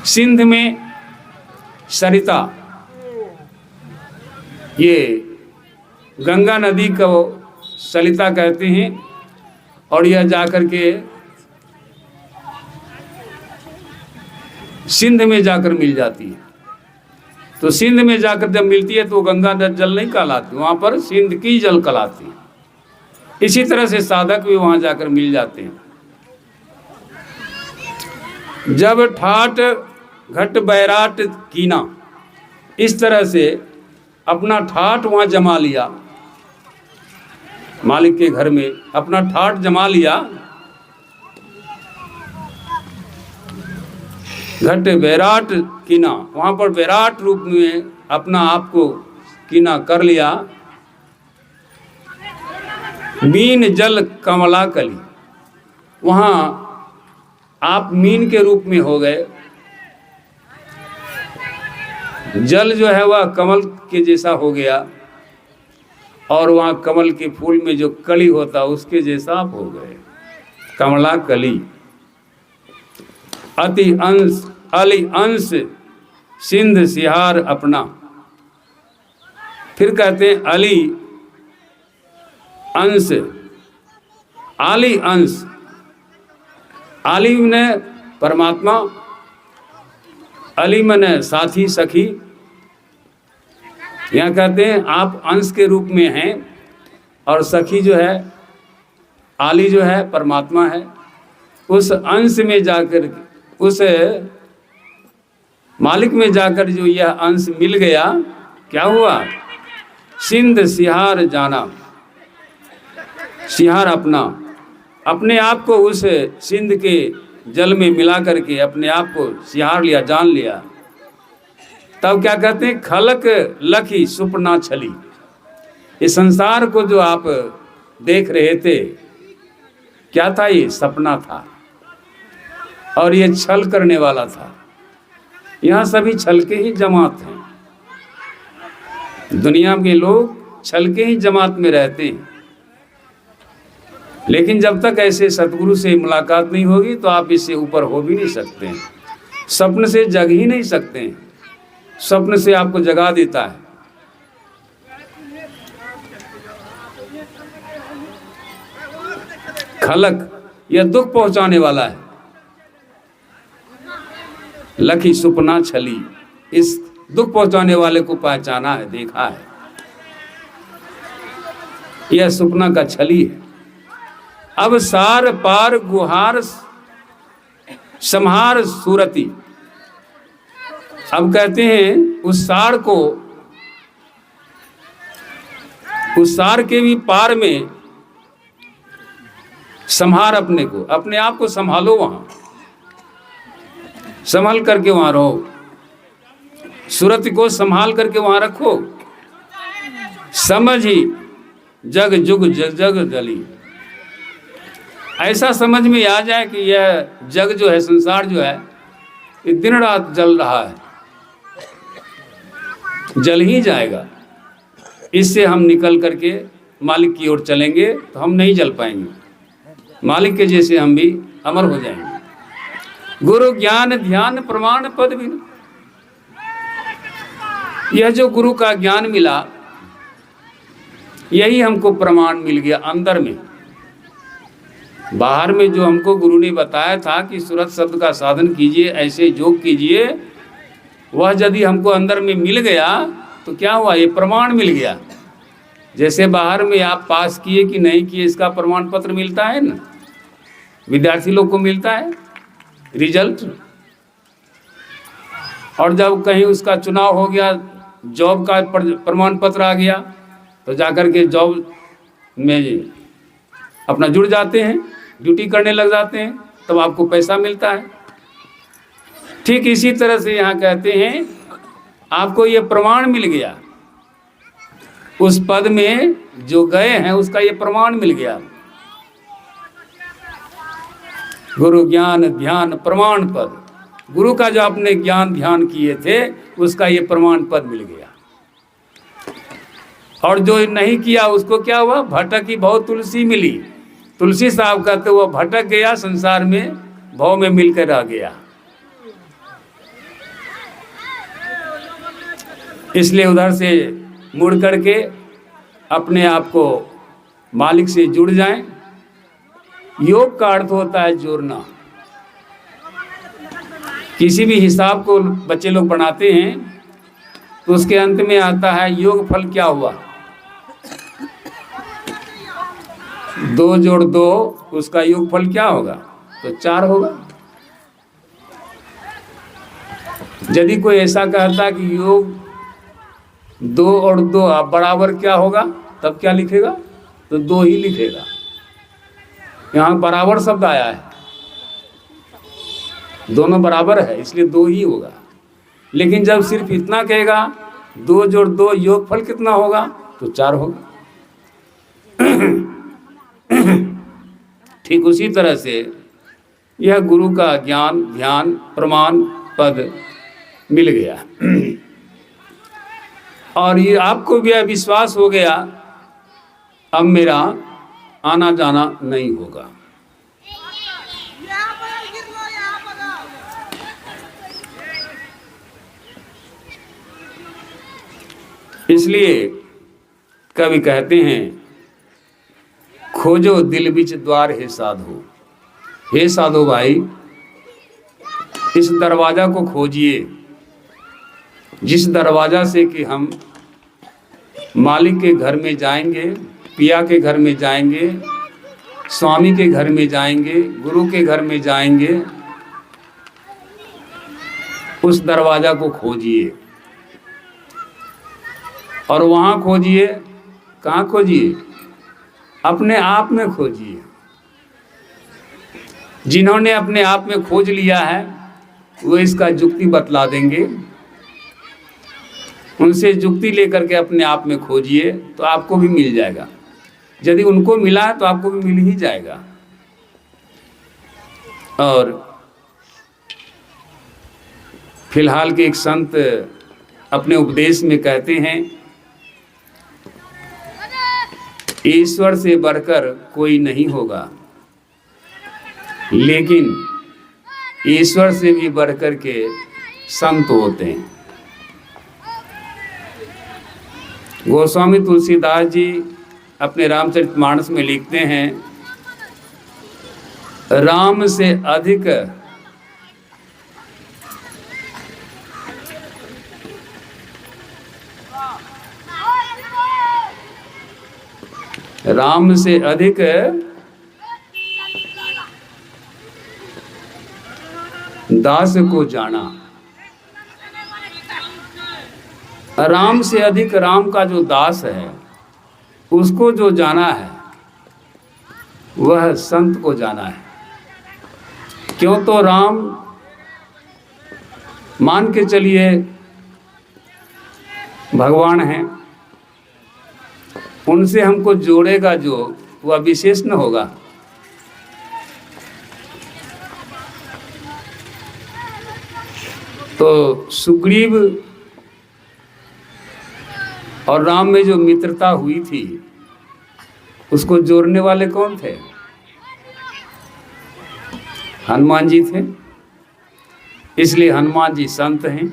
सिंध में सरिता, ये गंगा नदी को सलिता कहते हैं, और यह जाकर के सिंध में जाकर मिल जाती है। तो सिंध में जाकर जब मिलती है तो गंगा जल नहीं कहलाती, वहाँ पर सिंध की जल कहलाती है। इसी तरह से साधक भी वहाँ जाकर मिल जाते हैं। जब ठाट घट बैराट कीना, इस तरह से अपना ठाट वहाँ जमा लिया, मालिक के घर में अपना ठाट जमा लिया। घट बैराट कीना, वहाँ पर बैराट रूप में अपना आप को कीना कर लिया। मीन जल कमला कली, वहाँ आप मीन के रूप में हो गए। जल जो है वह कमल के जैसा हो गया, और वहाँ कमल के फूल में जो कली होता उसके जैसा आप हो गए, कमला कली। अति अंश अली अंश सिंध सिहार अपना, फिर कहते हैं अली अंश, आली अंश, आली ने परमात्मा, अली मने साथी सखी। यहाँ कहते हैं आप अंश के रूप में हैं, और सखी जो है, आली जो है परमात्मा है। उस अंश में जाकर, उस मालिक में जाकर जो यह अंश मिल गया, क्या हुआ? सिंध सिहार जाना, सिहार अपना, अपने आप को उस सिंध के जल में मिला करके अपने आप को सिहार लिया, जान लिया। तब क्या कहते हैं? खलक लखी सुपना छली, ये संसार को जो आप देख रहे थे, क्या था? ये सपना था, और ये छल करने वाला था। यहाँ सभी छल के ही जमात हैं, दुनिया के लोग छल के ही जमात में रहते हैं। लेकिन जब तक ऐसे सतगुरु से मुलाकात नहीं होगी तो आप इससे ऊपर हो भी नहीं सकते हैं, स्वप्न से जग ही नहीं सकते हैं। स्वप्न से आपको जगा देता है। खलक, यह दुख पहुंचाने वाला है। लखी सुपना छली, इस दुख पहुंचाने वाले को पहचाना है, देखा है। यह सुपना का छली है। अब सार पार गुहार संहार सूरती। अब कहते हैं उस सार को, उस सार के भी पार में संहार अपने को, अपने आप को संभालो, वहां संभाल करके वहां रहो, सूरत को संभाल करके वहां रखो। समझ ही जग जुग जग जग जली, ऐसा समझ में आ जाए कि यह जग जो है, संसार जो है, ये दिन रात जल रहा है, जल ही जाएगा। इससे हम निकल करके मालिक की ओर चलेंगे तो हम नहीं जल पाएंगे, मालिक के जैसे हम भी अमर हो जाएंगे। गुरु ज्ञान ध्यान प्रमाण पद भी, यह जो गुरु का ज्ञान मिला, यही हमको प्रमाण मिल गया अंदर में। बाहर में जो हमको गुरु ने बताया था कि सूरत शब्द का साधन कीजिए, ऐसे योग कीजिए, वह यदि हमको अंदर में मिल गया तो क्या हुआ, ये प्रमाण मिल गया। जैसे बाहर में आप पास किए कि नहीं किए इसका प्रमाण पत्र मिलता है ना, विद्यार्थी लोग को मिलता है रिजल्ट। और जब कहीं उसका चुनाव हो गया, जॉब का प्रमाण पत्र आ गया, तो जाकर के जॉब में अपना जुड़ जाते हैं, ड्यूटी करने लग जाते हैं, तब आपको पैसा मिलता है। ठीक इसी तरह से यहाँ कहते हैं आपको ये प्रमाण मिल गया, उस पद में जो गए हैं उसका ये प्रमाण मिल गया। गुरु ज्ञान ध्यान प्रमाण पद, गुरु का जो आपने ज्ञान ध्यान किए थे उसका ये प्रमाण पद मिल गया। और जो नहीं किया उसको क्या हुआ, भटकी बहुत तुलसी मिली। तुलसी साहब कहते वो भटक गया, संसार में भव में मिलकर रह गया। इसलिए उधर से मुड़ करके अपने आप को मालिक से जुड़ जाएं। योग का अर्थ होता है जोड़ना। किसी भी हिसाब को बच्चे लोग बनाते हैं तो उसके अंत में आता है योग फल क्या हुआ, 2 जोड़ 2, उसका योग फल क्या होगा, तो 4 होगा। यदि कोई ऐसा कहता कि योग 2 और 2 आप बराबर क्या होगा, तब क्या लिखेगा, तो 2 ही लिखेगा। यहाँ बराबर शब्द आया है, दोनों बराबर है इसलिए 2 ही होगा। लेकिन जब सिर्फ इतना कहेगा 2 जोड़ 2 योग फल कितना होगा, तो 4 होगा। ठीक उसी तरह से यह गुरु का ज्ञान ध्यान प्रमाण पद मिल गया। और ये आपको भी विश्वास हो गया, अब मेरा आना जाना नहीं होगा। इसलिए कवि कहते हैं खोजो दिल बिच द्वार हे साधो। हे साधो भाई, इस दरवाजा को खोजिए, जिस दरवाजा से कि हम मालिक के घर में जाएंगे, पिया के घर में जाएंगे, स्वामी के घर में जाएंगे, गुरु के घर में जाएंगे, उस दरवाजा को खोजिए। और वहाँ खोजिए, कहाँ खोजिए, अपने आप में खोजिए। जिन्होंने अपने आप में खोज लिया है वो इसका जुक्ति बतला देंगे। उनसे जुक्ति लेकर के अपने आप में खोजिए तो आपको भी मिल जाएगा। यदि उनको मिला है तो आपको भी मिल ही जाएगा। और फिलहाल के एक संत अपने उपदेश में कहते हैं, ईश्वर से बढ़कर कोई नहीं होगा, लेकिन ईश्वर से भी बढ़कर के संत होते हैं। गोस्वामी तुलसीदास जी अपने रामचरितमानस में लिखते हैं, राम से अधिक दास को जाना। राम से अधिक राम का जो दास है उसको जो जाना है वह संत को जाना है। क्यों? तो राम मान के चलिए भगवान हैं, उनसे हमको जोड़ेगा जो वह विशेष न होगा। तो सुग्रीव और राम में जो मित्रता हुई थी उसको जोड़ने वाले कौन थे? हनुमान जी थे। इसलिए हनुमान जी संत हैं।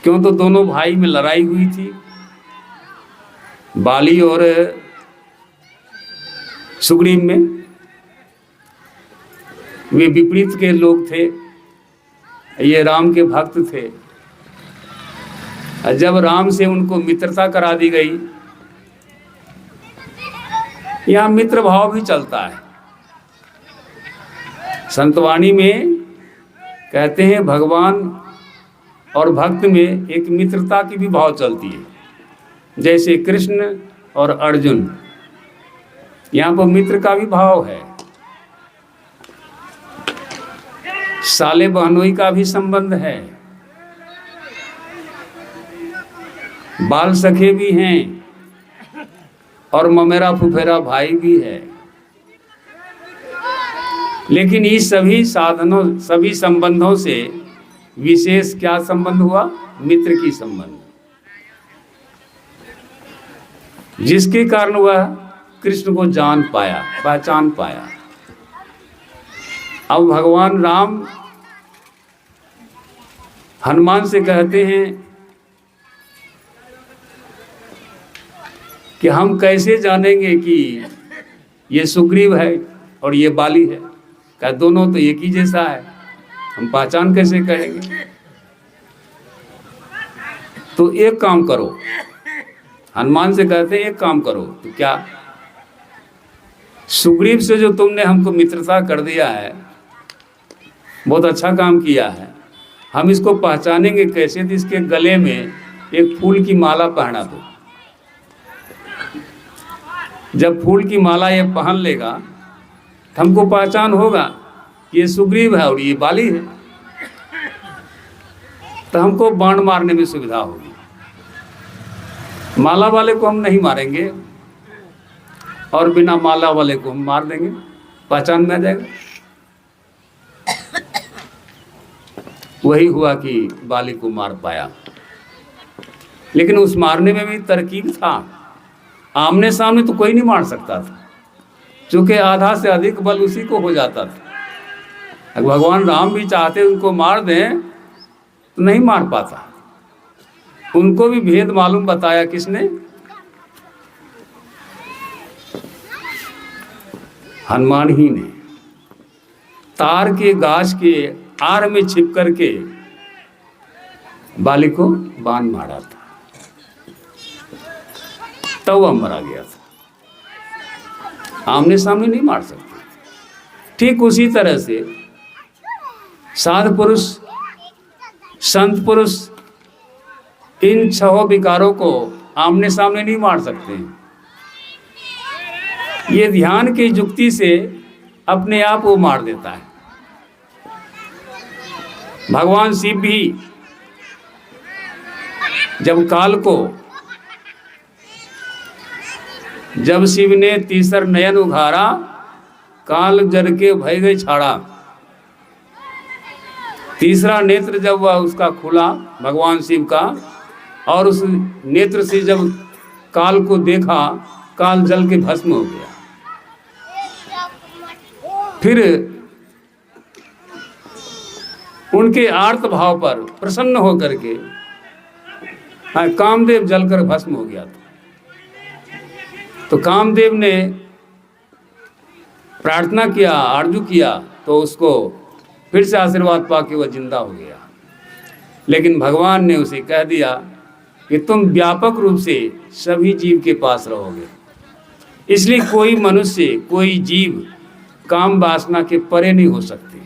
क्यों? तो दोनों भाई में लड़ाई हुई थी, बाली और सुग्रीव में। वे विपरीत के लोग थे, ये राम के भक्त थे। जब राम से उनको मित्रता करा दी गई, यहाँ मित्र भाव भी चलता है। संतवाणी में कहते हैं भगवान और भक्त में एक मित्रता की भी भाव चलती है, जैसे कृष्ण और अर्जुन, यहाँ पर मित्र का भी भाव है। साले बहनोई का भी संबंध है, बाल सखे भी हैं और ममेरा फुफेरा भाई भी है। लेकिन इस सभी संबंधों से विशेष क्या संबंध हुआ? मित्र की संबंध, जिसके कारण वह कृष्ण को जान पाया, पहचान पाया। अब भगवान राम हनुमान से कहते हैं कि हम कैसे जानेंगे कि ये सुग्रीव है और ये बाली है? क्या दोनों तो एक ही जैसा है, हम पहचान कैसे करेंगे? तो एक काम करो, हनुमान से कहते हैं एक काम करो। तो क्या? सुग्रीव से जो तुमने हमको मित्रता कर दिया है, बहुत अच्छा काम किया है। हम इसको पहचानेंगे कैसे? तो इसके गले में एक फूल की माला पहना दो। जब फूल की माला ये पहन लेगा तो हमको पहचान होगा कि ये सुग्रीव है और ये बाली है। तो हमको बाण मारने में सुविधा होगी। माला वाले को हम नहीं मारेंगे और बिना माला वाले को हम मार देंगे, पहचान में आ जाएगा। वही हुआ कि बाली को मार पाया। लेकिन उस मारने में भी तरकीब था। आमने सामने तो कोई नहीं मार सकता था, क्योंकि आधा से अधिक बल उसी को हो जाता था। अगर भगवान राम भी चाहते उनको मार दें तो नहीं मार पाता। उनको भी भेद मालूम बताया किसने? हनुमान ही ने। तार के गाछ के आड़ में छिप करके बाली को बाण मारा था, तब वह मरा गया था। आमने सामने नहीं मार सकते। ठीक उसी तरह से साधु पुरुष, संत पुरुष, इन छह विकारों को आमने सामने नहीं मार सकते। ये ध्यान की युक्ति से अपने आप वो मार देता है। भगवान शिव भी जब शिव ने तीसर नयन उघारा, काल जर के भय गई छाड़ा। तीसरा नेत्र जब वह उसका खुला भगवान शिव का, और उस नेत्र से जब काल को देखा, काल जल के भस्म हो गया। फिर उनके आर्त भाव पर प्रसन्न होकर के कामदेव जलकर भस्म हो गया था। तो कामदेव ने प्रार्थना किया, आरजू किया, तो उसको फिर से आशीर्वाद पाके वह जिंदा हो गया। लेकिन भगवान ने उसे कह दिया कि तुम व्यापक रूप से सभी जीव के पास रहोगे, इसलिए कोई मनुष्य, कोई जीव काम वासना के परे नहीं हो सकते।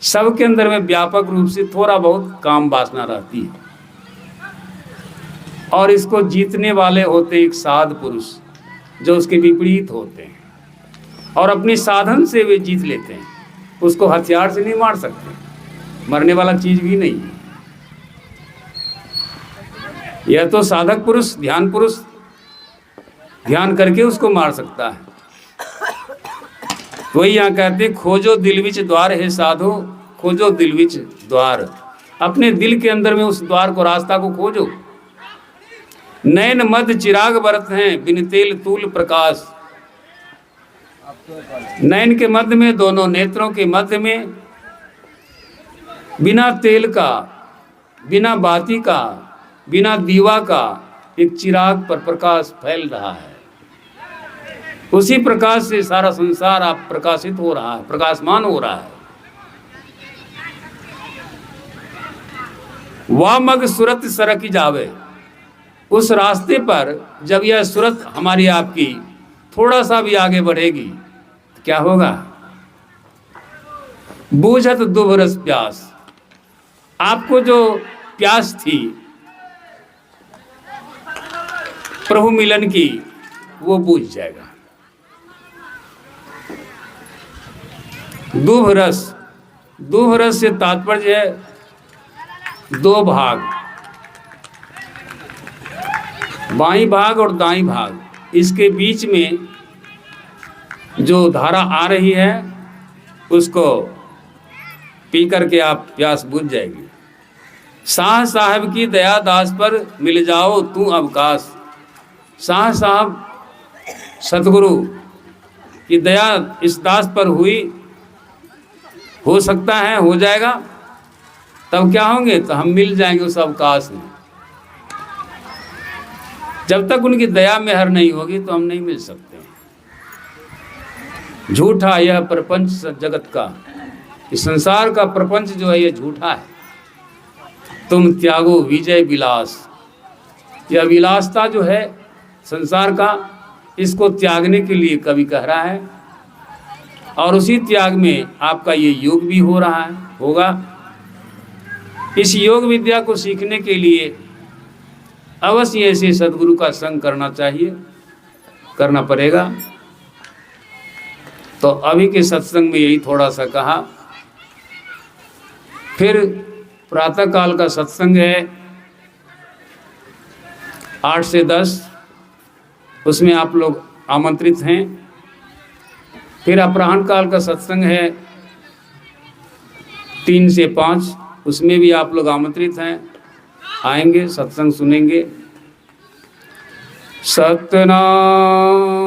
सबके अंदर में व्यापक रूप से थोड़ा बहुत काम वासना रहती है, और इसको जीतने वाले होते एक साध पुरुष जो उसके विपरीत होते हैं, और अपने साधन से वे जीत लेते हैं। उसको हथियार से नहीं मार सकते, मरने वाला चीज भी नहीं है। यह तो साधक पुरुष, ध्यान पुरुष ध्यान करके उसको मार सकता है। वही यहाँ कहते, खोजो दिल विच द्वार है साधो, खोजो दिल विच द्वार। अपने दिल के अंदर में उस द्वार को, रास्ता को खोजो। नयन मध्य चिराग बरत हैं, बिन तेल तूल प्रकाश। नयन के मध्य में, दोनों नेत्रों के मध्य में, बिना तेल का, बिना बाती का, बिना दीवा का एक चिराग पर प्रकाश फैल रहा है। उसी प्रकाश से सारा संसार आप प्रकाशित हो रहा है, प्रकाशमान हो रहा है। वामग सुरत सरक जावे। उस रास्ते पर जब यह सुरत हमारी आपकी थोड़ा सा भी आगे बढ़ेगी तो क्या होगा? बूझत दुभरस प्यास। आपको जो प्यास थी प्रभु मिलन की, वो बूझ जाएगा। दुभ रस, दुभ रस से तात्पर्य है दो भाग, बाईं भाग और दाईं भाग। इसके बीच में जो धारा आ रही है उसको पी करके आप प्यास बुझ जाएगी। शाह साहब की दया दास पर मिल जाओ तू अवकाश। शाह साहब सतगुरु की दया इस दास पर हुई, हो सकता है हो जाएगा, तब क्या होंगे? तो हम मिल जाएंगे उस अवकाश में। जब तक उनकी दया मेहर नहीं होगी तो हम नहीं मिल सकते। झूठा यह प्रपंच जगत का, इस संसार का प्रपंच जो है ये झूठा है। तुम त्यागो विजय विलास। यह विलासता जो है संसार का, इसको त्यागने के लिए कवि कह रहा है, और उसी त्याग में आपका ये योग भी हो रहा है, होगा। इस योग विद्या को सीखने के लिए अवश्य ऐसे सद्गुरु का संग करना चाहिए, करना पड़ेगा। तो अभी के सत्संग में यही थोड़ा सा कहा। फिर प्रातः काल का सत्संग है 8 से 10, उसमें आप लोग आमंत्रित हैं। फिर अपराह्न काल का सत्संग है 3 से 5, उसमें भी आप लोग आमंत्रित हैं, आएंगे, सत्संग सुनेंगे। सतनाम